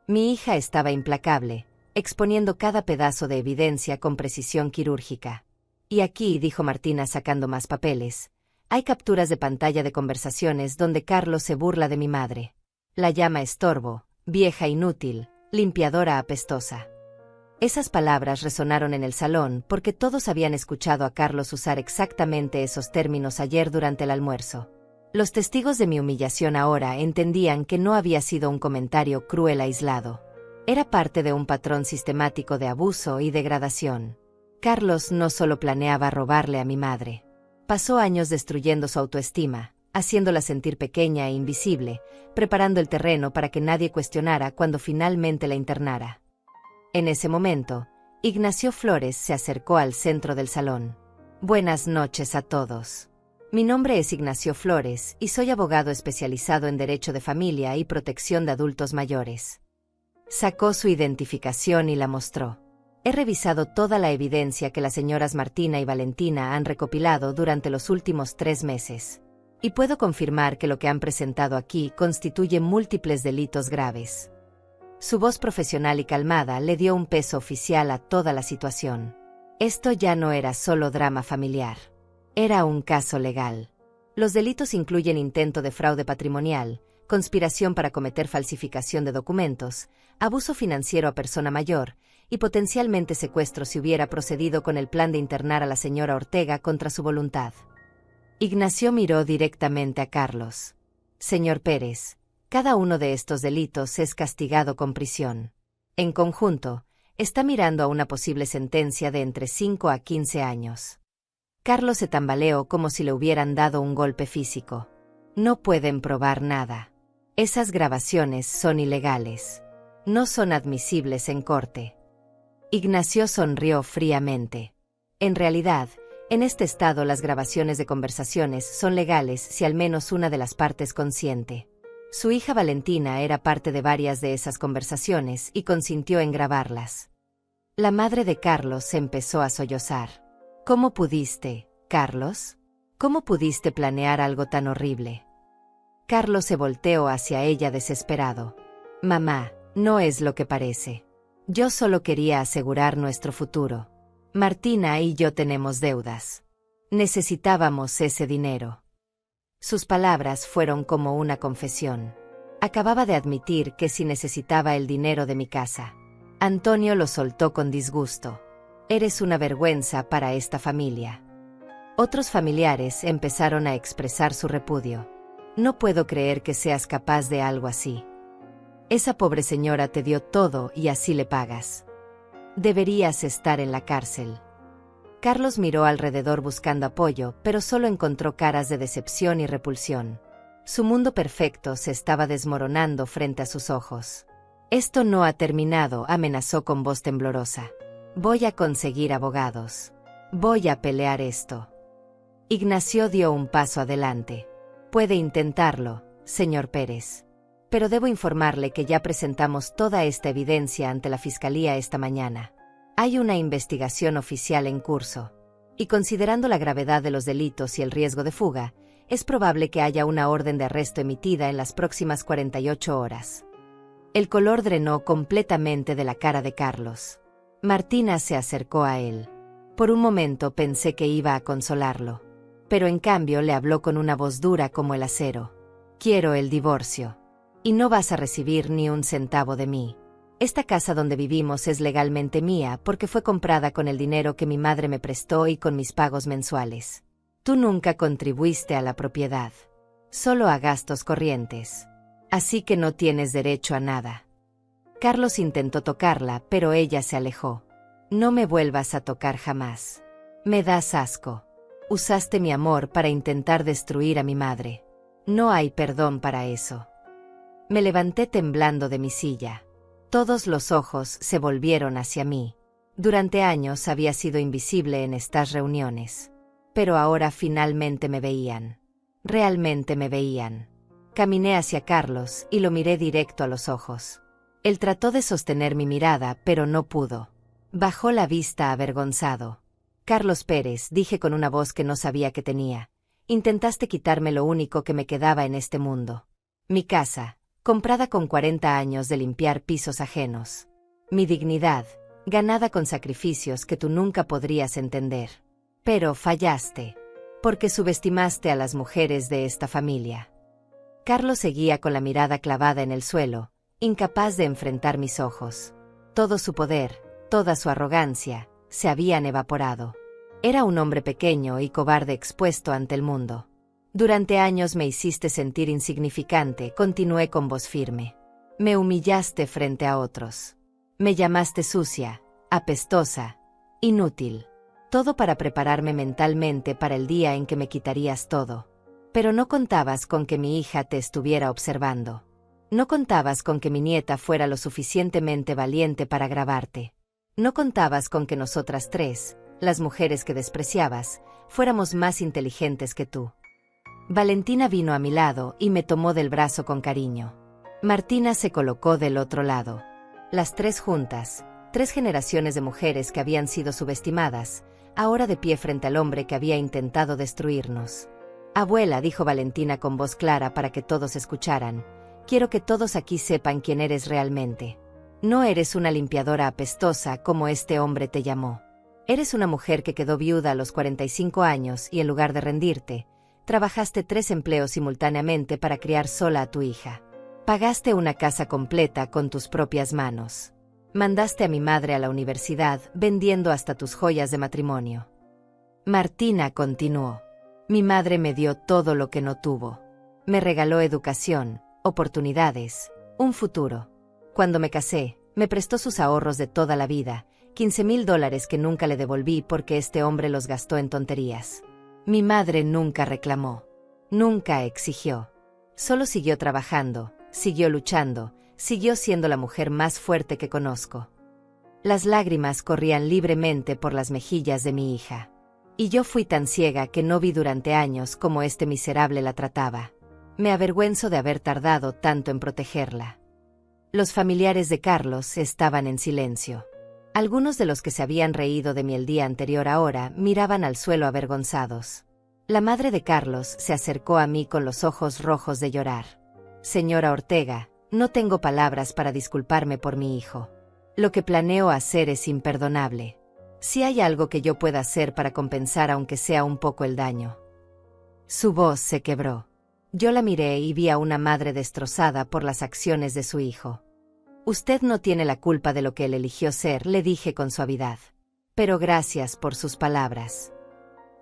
Mi hija estaba implacable, exponiendo cada pedazo de evidencia con precisión quirúrgica. Y aquí, dijo Martina sacando más papeles, hay capturas de pantalla de conversaciones donde Carlos se burla de mi madre. La llama estorbo, vieja inútil, limpiadora apestosa. Esas palabras resonaron en el salón porque todos habían escuchado a Carlos usar exactamente esos términos ayer durante el almuerzo. Los testigos de mi humillación ahora entendían que no había sido un comentario cruel aislado. Era parte de un patrón sistemático de abuso y degradación. Carlos no solo planeaba robarle a mi madre. Pasó años destruyendo su autoestima, haciéndola sentir pequeña e invisible, preparando el terreno para que nadie cuestionara cuando finalmente la internara. En ese momento, Ignacio Flores se acercó al centro del salón. Buenas noches a todos. Mi nombre es Ignacio Flores y soy abogado especializado en Derecho de Familia y Protección de Adultos Mayores. Sacó su identificación y la mostró. He revisado toda la evidencia que las señoras Martina y Valentina han recopilado durante los últimos 3 meses. Y puedo confirmar que lo que han presentado aquí constituye múltiples delitos graves. Su voz profesional y calmada le dio un peso oficial a toda la situación. Esto ya no era solo drama familiar. Era un caso legal. Los delitos incluyen intento de fraude patrimonial, conspiración para cometer falsificación de documentos, abuso financiero a persona mayor, y potencialmente secuestro si hubiera procedido con el plan de internar a la señora Ortega contra su voluntad. Ignacio miró directamente a Carlos. Señor Pérez, cada uno de estos delitos es castigado con prisión. En conjunto, está mirando a una posible sentencia de entre 5 a 15 años. Carlos se tambaleó como si le hubieran dado un golpe físico. No pueden probar nada. Esas grabaciones son ilegales. No son admisibles en corte. Ignacio sonrió fríamente. En realidad, en este estado las grabaciones de conversaciones son legales si al menos una de las partes consiente. Su hija Valentina era parte de varias de esas conversaciones y consintió en grabarlas. La madre de Carlos empezó a sollozar. ¿Cómo pudiste, Carlos? ¿Cómo pudiste planear algo tan horrible? Carlos se volteó hacia ella desesperado. Mamá, no es lo que parece. Yo solo quería asegurar nuestro futuro. Martina y yo tenemos deudas. Necesitábamos ese dinero. Sus palabras fueron como una confesión. Acababa de admitir que sí necesitaba el dinero de mi casa. Antonio lo soltó con disgusto. Eres una vergüenza para esta familia. Otros familiares empezaron a expresar su repudio. No puedo creer que seas capaz de algo así. Esa pobre señora te dio todo y así le pagas. Deberías estar en la cárcel. Carlos miró alrededor buscando apoyo, pero solo encontró caras de decepción y repulsión. Su mundo perfecto se estaba desmoronando frente a sus ojos. Esto no ha terminado, amenazó con voz temblorosa. Voy a conseguir abogados. Voy a pelear esto. Ignacio dio un paso adelante. Puede intentarlo, señor Pérez. Pero debo informarle que ya presentamos toda esta evidencia ante la Fiscalía esta mañana. Hay una investigación oficial en curso. Y considerando la gravedad de los delitos y el riesgo de fuga, es probable que haya una orden de arresto emitida en las próximas 48 horas. El color drenó completamente de la cara de Carlos. Martina se acercó a él. Por un momento pensé que iba a consolarlo. Pero en cambio le habló con una voz dura como el acero. Quiero el divorcio. Y no vas a recibir ni un centavo de mí. Esta casa donde vivimos es legalmente mía porque fue comprada con el dinero que mi madre me prestó y con mis pagos mensuales. Tú nunca contribuiste a la propiedad. Solo a gastos corrientes. Así que no tienes derecho a nada. Carlos intentó tocarla, pero ella se alejó. No me vuelvas a tocar jamás. Me das asco. Usaste mi amor para intentar destruir a mi madre. No hay perdón para eso. Me levanté temblando de mi silla. Todos los ojos se volvieron hacia mí. Durante años había sido invisible en estas reuniones. Pero ahora finalmente me veían. Realmente me veían. Caminé hacia Carlos y lo miré directo a los ojos. Él trató de sostener mi mirada, pero no pudo. Bajó la vista avergonzado. Carlos Pérez, dije con una voz que no sabía que tenía. Intentaste quitarme lo único que me quedaba en este mundo. Mi casa, comprada con 40 años de limpiar pisos ajenos. Mi dignidad, ganada con sacrificios que tú nunca podrías entender. Pero fallaste. Porque subestimaste a las mujeres de esta familia. Carlos seguía con la mirada clavada en el suelo, incapaz de enfrentar mis ojos. Todo su poder, toda su arrogancia, se habían evaporado. Era un hombre pequeño y cobarde expuesto ante el mundo. Durante años me hiciste sentir insignificante, continué con voz firme. Me humillaste frente a otros. Me llamaste sucia, apestosa, inútil. Todo para prepararme mentalmente para el día en que me quitarías todo. Pero no contabas con que mi hija te estuviera observando. No contabas con que mi nieta fuera lo suficientemente valiente para grabarte. No contabas con que nosotras tres, las mujeres que despreciabas, fuéramos más inteligentes que tú. Valentina vino a mi lado y me tomó del brazo con cariño. Martina se colocó del otro lado. Las tres juntas, 3 generaciones de mujeres que habían sido subestimadas, ahora de pie frente al hombre que había intentado destruirnos. Abuela, dijo Valentina con voz clara para que todos escucharan, quiero que todos aquí sepan quién eres realmente. No eres una limpiadora apestosa como este hombre te llamó. Eres una mujer que quedó viuda a los 45 años y en lugar de rendirte, trabajaste 3 empleos simultáneamente para criar sola a tu hija. Pagaste una casa completa con tus propias manos. Mandaste a mi madre a la universidad vendiendo hasta tus joyas de matrimonio. Martina continuó. Mi madre me dio todo lo que no tuvo. Me regaló educación, oportunidades, un futuro. Cuando me casé, me prestó sus ahorros de toda la vida, $15,000 que nunca le devolví porque este hombre los gastó en tonterías. Mi madre nunca reclamó, nunca exigió. Solo siguió trabajando, siguió luchando, siguió siendo la mujer más fuerte que conozco. Las lágrimas corrían libremente por las mejillas de mi hija. Y yo fui tan ciega que no vi durante años cómo este miserable la trataba. Me avergüenzo de haber tardado tanto en protegerla. Los familiares de Carlos estaban en silencio. Algunos de los que se habían reído de mí el día anterior ahora miraban al suelo avergonzados. La madre de Carlos se acercó a mí con los ojos rojos de llorar. Señora Ortega, no tengo palabras para disculparme por mi hijo. Lo que planeo hacer es imperdonable. Si hay algo que yo pueda hacer para compensar aunque sea un poco el daño. Su voz se quebró. Yo la miré y vi a una madre destrozada por las acciones de su hijo. Usted no tiene la culpa de lo que él eligió ser, le dije con suavidad. Pero gracias por sus palabras.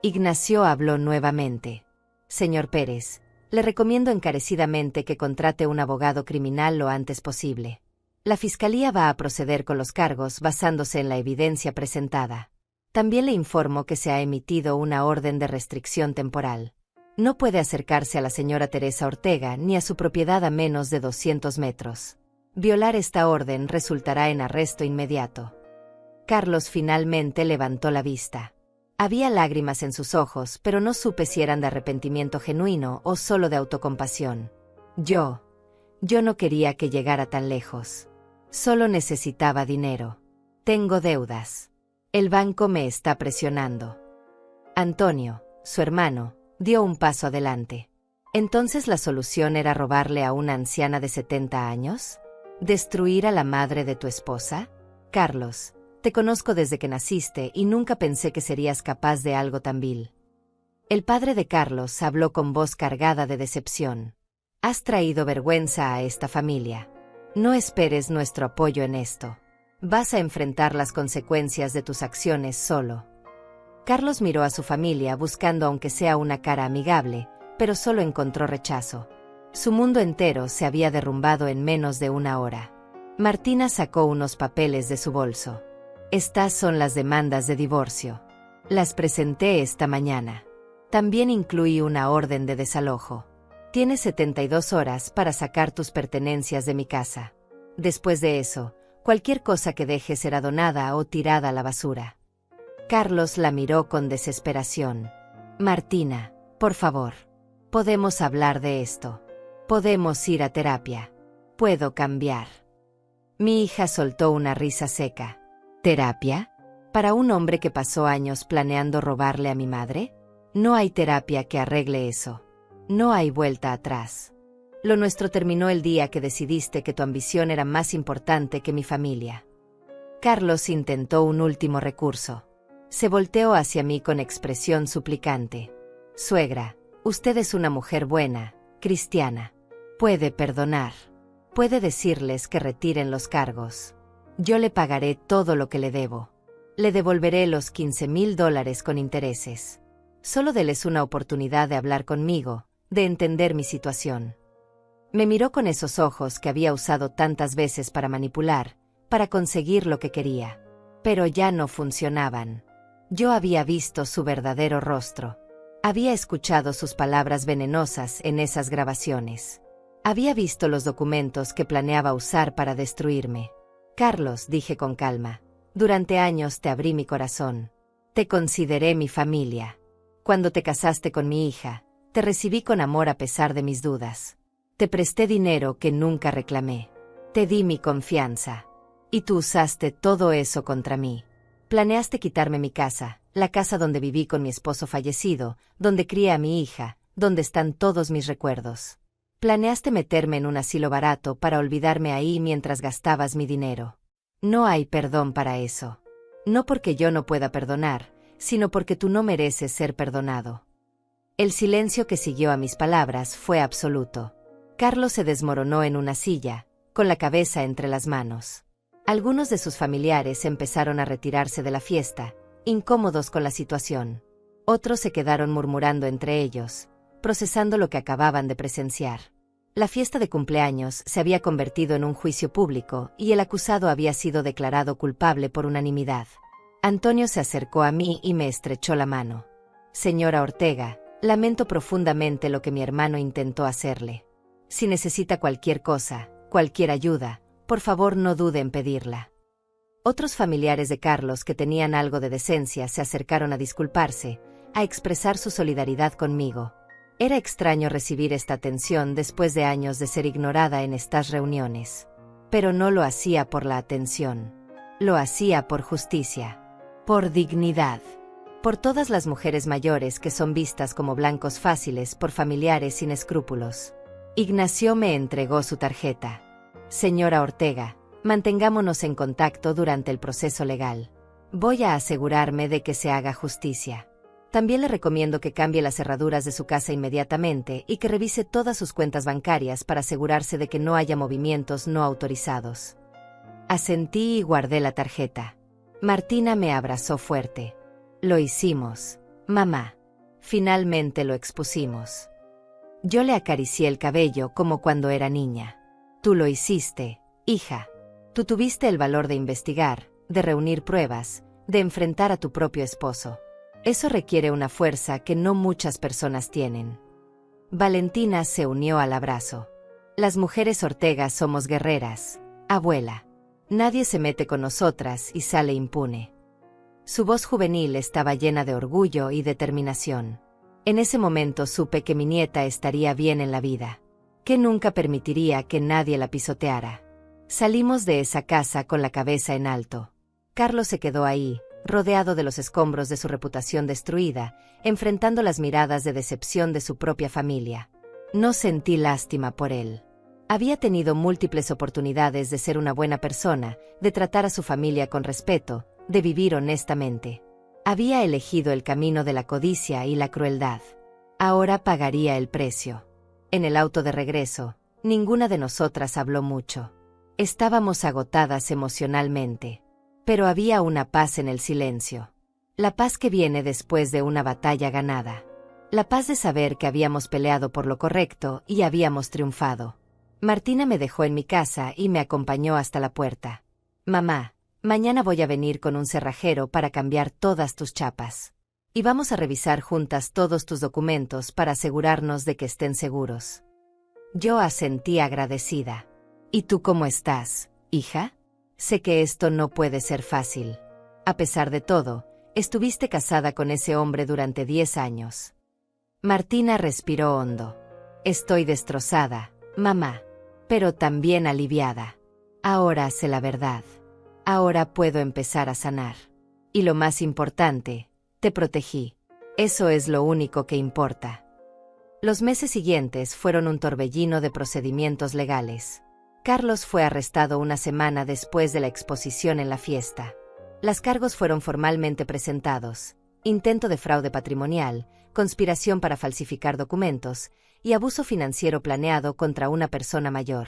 Ignacio habló nuevamente. Señor Pérez, le recomiendo encarecidamente que contrate un abogado criminal lo antes posible. La Fiscalía va a proceder con los cargos basándose en la evidencia presentada. También le informo que se ha emitido una orden de restricción temporal. No puede acercarse a la señora Teresa Ortega ni a su propiedad a menos de 200 metros. Violar esta orden resultará en arresto inmediato. Carlos finalmente levantó la vista. Había lágrimas en sus ojos, pero no supe si eran de arrepentimiento genuino o solo de autocompasión. Yo no quería que llegara tan lejos. Solo necesitaba dinero. Tengo deudas. El banco me está presionando. Antonio, su hermano, dio un paso adelante. ¿Entonces la solución era robarle a una anciana de 70 años? ¿Destruir a la madre de tu esposa? Carlos, te conozco desde que naciste y nunca pensé que serías capaz de algo tan vil. El padre de Carlos habló con voz cargada de decepción. Has traído vergüenza a esta familia. No esperes nuestro apoyo en esto. Vas a enfrentar las consecuencias de tus acciones solo. Carlos miró a su familia buscando aunque sea una cara amigable, pero solo encontró rechazo. Su mundo entero se había derrumbado en menos de una hora. Martina sacó unos papeles de su bolso. Estas son las demandas de divorcio. Las presenté esta mañana. También incluí una orden de desalojo. Tienes 72 horas para sacar tus pertenencias de mi casa. Después de eso, cualquier cosa que dejes será donada o tirada a la basura. Carlos la miró con desesperación. Martina, por favor. Podemos hablar de esto. Podemos ir a terapia. Puedo cambiar. Mi hija soltó una risa seca. ¿Terapia? ¿Para un hombre que pasó años planeando robarle a mi madre? No hay terapia que arregle eso. No hay vuelta atrás. Lo nuestro terminó el día que decidiste que tu ambición era más importante que mi familia. Carlos intentó un último recurso. Se volteó hacia mí con expresión suplicante. Suegra, usted es una mujer buena, cristiana. Puede perdonar. Puede decirles que retiren los cargos. Yo le pagaré todo lo que le debo. Le devolveré los $15,000 con intereses. Solo déles una oportunidad de hablar conmigo, de entender mi situación. Me miró con esos ojos que había usado tantas veces para manipular, para conseguir lo que quería. Pero ya no funcionaban. Yo había visto su verdadero rostro. Había escuchado sus palabras venenosas en esas grabaciones. Había visto los documentos que planeaba usar para destruirme. Carlos, dije con calma, durante años te abrí mi corazón. Te consideré mi familia. Cuando te casaste con mi hija, te recibí con amor a pesar de mis dudas. Te presté dinero que nunca reclamé. Te di mi confianza. Y tú usaste todo eso contra mí. Planeaste quitarme mi casa, la casa donde viví con mi esposo fallecido, donde crié a mi hija, donde están todos mis recuerdos. Planeaste meterme en un asilo barato para olvidarme ahí mientras gastabas mi dinero. No hay perdón para eso. No porque yo no pueda perdonar, sino porque tú no mereces ser perdonado. El silencio que siguió a mis palabras fue absoluto. Carlos se desmoronó en una silla, con la cabeza entre las manos. Algunos de sus familiares empezaron a retirarse de la fiesta, incómodos con la situación. Otros se quedaron murmurando entre ellos, procesando lo que acababan de presenciar. La fiesta de cumpleaños se había convertido en un juicio público y el acusado había sido declarado culpable por unanimidad. Antonio se acercó a mí y me estrechó la mano. Señora Ortega, lamento profundamente lo que mi hermano intentó hacerle. Si necesita cualquier cosa, cualquier ayuda, por favor no dude en pedirla. Otros familiares de Carlos que tenían algo de decencia se acercaron a disculparse, a expresar su solidaridad conmigo. Era extraño recibir esta atención después de años de ser ignorada en estas reuniones. Pero no lo hacía por la atención. Lo hacía por justicia, por dignidad, por todas las mujeres mayores que son vistas como blancos fáciles por familiares sin escrúpulos. Ignacio me entregó su tarjeta. Señora Ortega, mantengámonos en contacto durante el proceso legal. Voy a asegurarme de que se haga justicia. También le recomiendo que cambie las cerraduras de su casa inmediatamente y que revise todas sus cuentas bancarias para asegurarse de que no haya movimientos no autorizados. Asentí y guardé la tarjeta. Martina me abrazó fuerte. Lo hicimos, mamá. Finalmente lo expusimos. Yo le acaricié el cabello como cuando era niña. Tú lo hiciste, hija. Tú tuviste el valor de investigar, de reunir pruebas, de enfrentar a tu propio esposo. Eso requiere una fuerza que no muchas personas tienen. Valentina se unió al abrazo. Las mujeres Ortega somos guerreras, abuela. Nadie se mete con nosotras y sale impune. Su voz juvenil estaba llena de orgullo y determinación. En ese momento supe que mi nieta estaría bien en la vida, que nunca permitiría que nadie la pisoteara. Salimos de esa casa con la cabeza en alto. Carlos se quedó ahí, rodeado de los escombros de su reputación destruida, enfrentando las miradas de decepción de su propia familia. No sentí lástima por él. Había tenido múltiples oportunidades de ser una buena persona, de tratar a su familia con respeto, de vivir honestamente. Había elegido el camino de la codicia y la crueldad. Ahora pagaría el precio. En el auto de regreso, ninguna de nosotras habló mucho. Estábamos agotadas emocionalmente. Pero había una paz en el silencio. La paz que viene después de una batalla ganada. La paz de saber que habíamos peleado por lo correcto y habíamos triunfado. Martina me dejó en mi casa y me acompañó hasta la puerta. Mamá, mañana voy a venir con un cerrajero para cambiar todas tus chapas. Y vamos a revisar juntas todos tus documentos para asegurarnos de que estén seguros. Yo asentí agradecida. ¿Y tú cómo estás, hija? Sé que esto no puede ser fácil. A pesar de todo, estuviste casada con ese hombre durante 10 años. Martina respiró hondo. Estoy destrozada, mamá, pero también aliviada. Ahora sé la verdad. Ahora puedo empezar a sanar. Y lo más importante, te protegí. Eso es lo único que importa. Los meses siguientes fueron un torbellino de procedimientos legales. Carlos fue arrestado una semana después de la exposición en la fiesta. Los cargos fueron formalmente presentados: intento de fraude patrimonial, conspiración para falsificar documentos y abuso financiero planeado contra una persona mayor.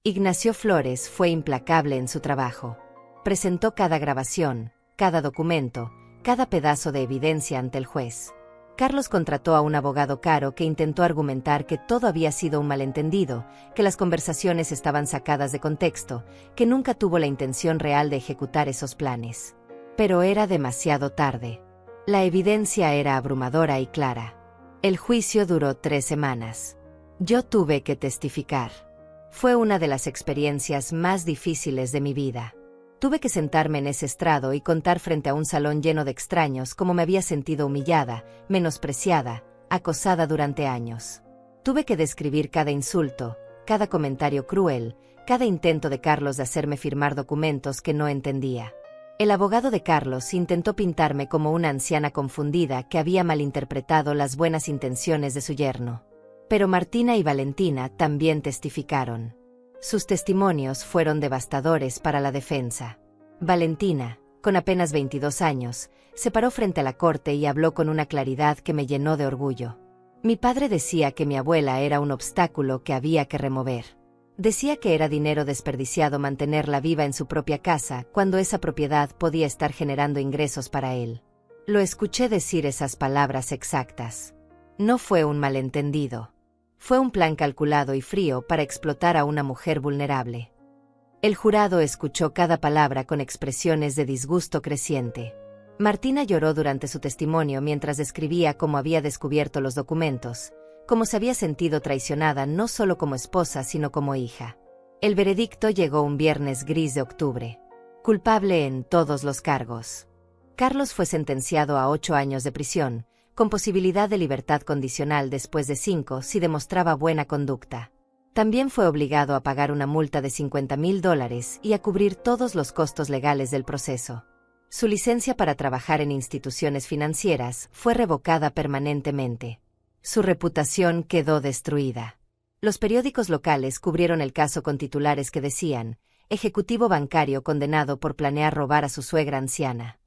Ignacio Flores fue implacable en su trabajo. Presentó cada grabación, cada documento, cada pedazo de evidencia ante el juez. Carlos contrató a un abogado caro que intentó argumentar que todo había sido un malentendido, que las conversaciones estaban sacadas de contexto, que nunca tuvo la intención real de ejecutar esos planes. Pero era demasiado tarde. La evidencia era abrumadora y clara. El juicio duró 3 semanas. Yo tuve que testificar. Fue una de las experiencias más difíciles de mi vida. Tuve que sentarme en ese estrado y contar frente a un salón lleno de extraños cómo me había sentido humillada, menospreciada, acosada durante años. Tuve que describir cada insulto, cada comentario cruel, cada intento de Carlos de hacerme firmar documentos que no entendía. El abogado de Carlos intentó pintarme como una anciana confundida que había malinterpretado las buenas intenciones de su yerno. Pero Martina y Valentina también testificaron. Sus testimonios fueron devastadores para la defensa. Valentina, con apenas 22 años, se paró frente a la corte y habló con una claridad que me llenó de orgullo. Mi padre decía que mi abuela era un obstáculo que había que remover. Decía que era dinero desperdiciado mantenerla viva en su propia casa cuando esa propiedad podía estar generando ingresos para él. Lo escuché decir esas palabras exactas. No fue un malentendido. Fue un plan calculado y frío para explotar a una mujer vulnerable. El jurado escuchó cada palabra con expresiones de disgusto creciente. Martina lloró durante su testimonio mientras describía cómo había descubierto los documentos, cómo se había sentido traicionada no solo como esposa sino como hija. El veredicto llegó un viernes gris de octubre. Culpable en todos los cargos. Carlos fue sentenciado a 8 años de prisión, con posibilidad de libertad condicional después de 5 si demostraba buena conducta. También fue obligado a pagar una multa de $50,000 y a cubrir todos los costos legales del proceso. Su licencia para trabajar en instituciones financieras fue revocada permanentemente. Su reputación quedó destruida. Los periódicos locales cubrieron el caso con titulares que decían: ejecutivo bancario condenado por planear robar a su suegra anciana.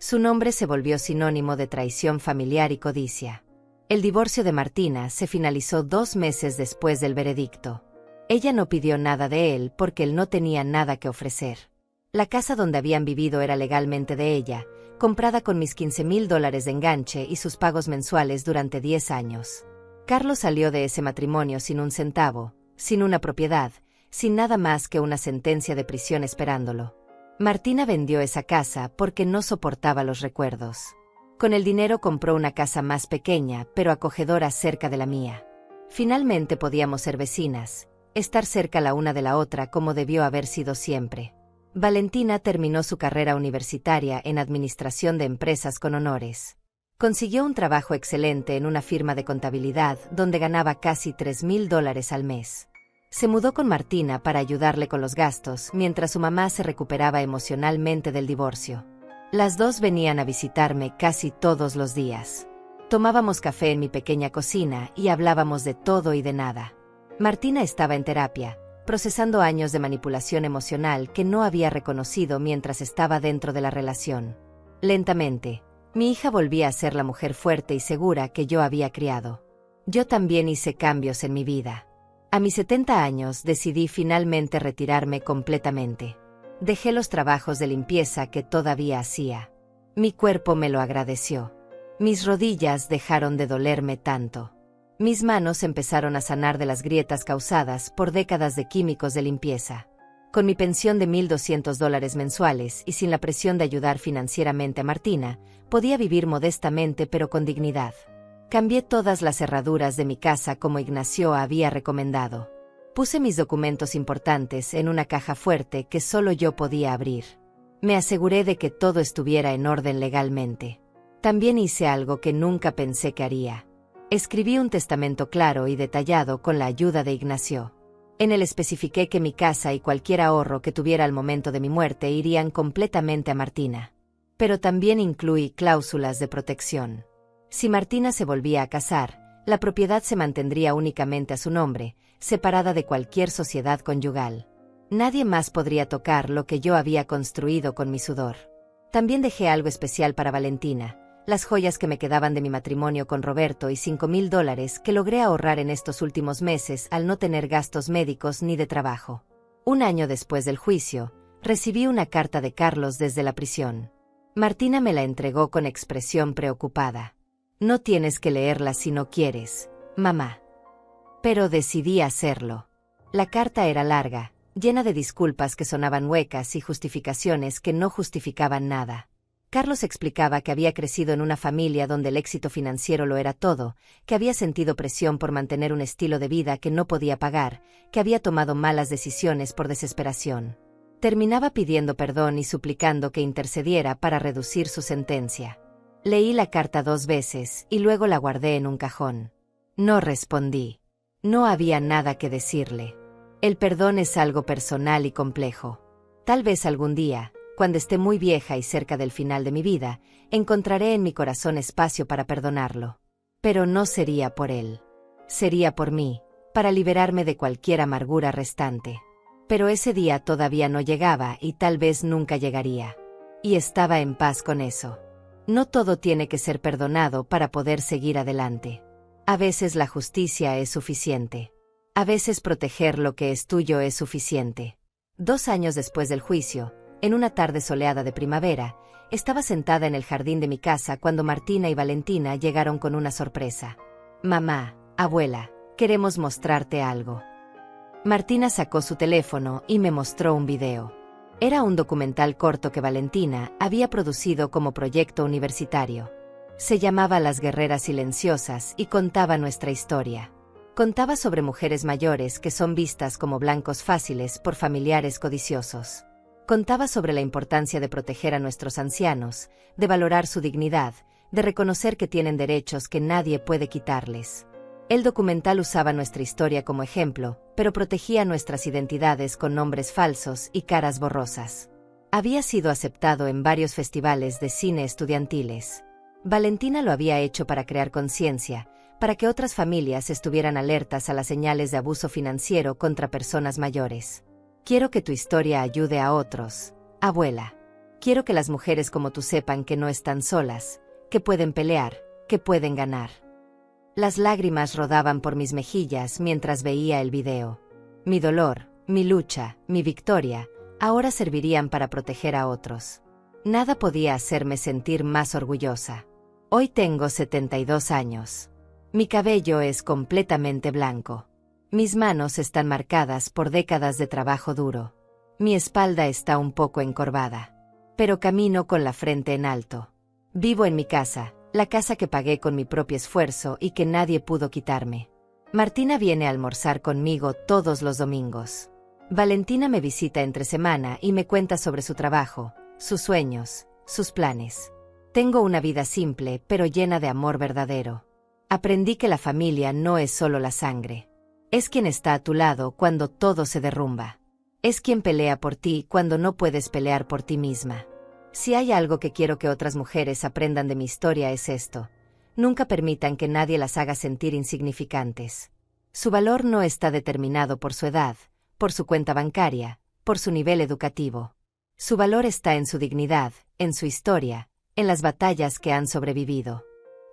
Su nombre se volvió sinónimo de traición familiar y codicia. El divorcio de Martina se finalizó 2 meses después del veredicto. Ella no pidió nada de él porque él no tenía nada que ofrecer. La casa donde habían vivido era legalmente de ella, comprada con mis $15,000 de enganche y sus pagos mensuales durante 10 años. Carlos salió de ese matrimonio sin un centavo, sin una propiedad, sin nada más que una sentencia de prisión esperándolo. Martina vendió esa casa porque no soportaba los recuerdos. Con el dinero compró una casa más pequeña, pero acogedora cerca de la mía. Finalmente podíamos ser vecinas, estar cerca la una de la otra como debió haber sido siempre. Valentina terminó su carrera universitaria en administración de empresas con honores. Consiguió un trabajo excelente en una firma de contabilidad donde ganaba casi $3,000 al mes. Se mudó con Martina para ayudarle con los gastos mientras su mamá se recuperaba emocionalmente del divorcio. Las dos venían a visitarme casi todos los días. Tomábamos café en mi pequeña cocina y hablábamos de todo y de nada. Martina estaba en terapia, procesando años de manipulación emocional que no había reconocido mientras estaba dentro de la relación. Lentamente, mi hija volvía a ser la mujer fuerte y segura que yo había criado. Yo también hice cambios en mi vida. A mis 70 años decidí finalmente retirarme completamente. Dejé los trabajos de limpieza que todavía hacía. Mi cuerpo me lo agradeció. Mis rodillas dejaron de dolerme tanto. Mis manos empezaron a sanar de las grietas causadas por décadas de químicos de limpieza. Con mi pensión de $1,200 mensuales y sin la presión de ayudar financieramente a Martina, podía vivir modestamente pero con dignidad. Cambié todas las cerraduras de mi casa como Ignacio había recomendado. Puse mis documentos importantes en una caja fuerte que solo yo podía abrir. Me aseguré de que todo estuviera en orden legalmente. También hice algo que nunca pensé que haría. Escribí un testamento claro y detallado con la ayuda de Ignacio. En él especifiqué que mi casa y cualquier ahorro que tuviera al momento de mi muerte irían completamente a Martina. Pero también incluí cláusulas de protección. Si Martina se volvía a casar, la propiedad se mantendría únicamente a su nombre, separada de cualquier sociedad conyugal. Nadie más podría tocar lo que yo había construido con mi sudor. También dejé algo especial para Valentina. Las joyas que me quedaban de mi matrimonio con Roberto y $5,000 que logré ahorrar en estos últimos meses al no tener gastos médicos ni de trabajo. Un año después del juicio, recibí una carta de Carlos desde la prisión. Martina me la entregó con expresión preocupada. No tienes que leerla si no quieres, mamá. Pero decidí hacerlo. La carta era larga, llena de disculpas que sonaban huecas y justificaciones que no justificaban nada. Carlos explicaba que había crecido en una familia donde el éxito financiero lo era todo, que había sentido presión por mantener un estilo de vida que no podía pagar, que había tomado malas decisiones por desesperación. Terminaba pidiendo perdón y suplicando que intercediera para reducir su sentencia. Leí la carta 2 veces y luego la guardé en un cajón. No respondí. No había nada que decirle. El perdón es algo personal y complejo. Tal vez algún día, cuando esté muy vieja y cerca del final de mi vida, encontraré en mi corazón espacio para perdonarlo. Pero no sería por él. Sería por mí, para liberarme de cualquier amargura restante. Pero ese día todavía no llegaba y tal vez nunca llegaría. Y estaba en paz con eso. No todo tiene que ser perdonado para poder seguir adelante. A veces la justicia es suficiente. A veces proteger lo que es tuyo es suficiente. 2 años después del juicio, en una tarde soleada de primavera, estaba sentada en el jardín de mi casa cuando Martina y Valentina llegaron con una sorpresa. Mamá, abuela, queremos mostrarte algo. Martina sacó su teléfono y me mostró un video. Era un documental corto que Valentina había producido como proyecto universitario. Se llamaba Las Guerreras Silenciosas y contaba nuestra historia. Contaba sobre mujeres mayores que son vistas como blancos fáciles por familiares codiciosos. Contaba sobre la importancia de proteger a nuestros ancianos, de valorar su dignidad, de reconocer que tienen derechos que nadie puede quitarles. El documental usaba nuestra historia como ejemplo, pero protegía nuestras identidades con nombres falsos y caras borrosas. Había sido aceptado en varios festivales de cine estudiantiles. Valentina lo había hecho para crear conciencia, para que otras familias estuvieran alertas a las señales de abuso financiero contra personas mayores. Quiero que tu historia ayude a otros, abuela. Quiero que las mujeres como tú sepan que no están solas, que pueden pelear, que pueden ganar. Las lágrimas rodaban por mis mejillas mientras veía el video. Mi dolor, mi lucha, mi victoria, ahora servirían para proteger a otros. Nada podía hacerme sentir más orgullosa. Hoy tengo 72 años. Mi cabello es completamente blanco. Mis manos están marcadas por décadas de trabajo duro. Mi espalda está un poco encorvada. Pero camino con la frente en alto. Vivo en mi casa, la casa que pagué con mi propio esfuerzo y que nadie pudo quitarme. Martina viene a almorzar conmigo todos los domingos. Valentina me visita entre semana y me cuenta sobre su trabajo, sus sueños, sus planes. Tengo una vida simple, pero llena de amor verdadero. Aprendí que la familia no es solo la sangre. Es quien está a tu lado cuando todo se derrumba. Es quien pelea por ti cuando no puedes pelear por ti misma. Si hay algo que quiero que otras mujeres aprendan de mi historia es esto. Nunca permitan que nadie las haga sentir insignificantes. Su valor no está determinado por su edad, por su cuenta bancaria, por su nivel educativo. Su valor está en su dignidad, en su historia, en las batallas que han sobrevivido.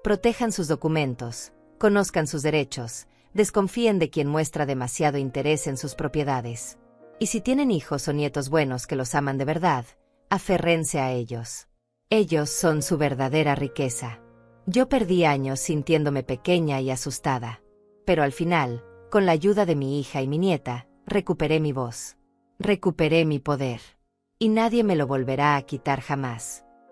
Protejan sus documentos, conozcan sus derechos, desconfíen de quien muestra demasiado interés en sus propiedades. Y si tienen hijos o nietos buenos que los aman de verdad, aférrense a ellos. Ellos son su verdadera riqueza. Yo perdí años sintiéndome pequeña y asustada. Pero al final, con la ayuda de mi hija y mi nieta, recuperé mi voz. Recuperé mi poder. Y nadie me lo volverá a quitar jamás.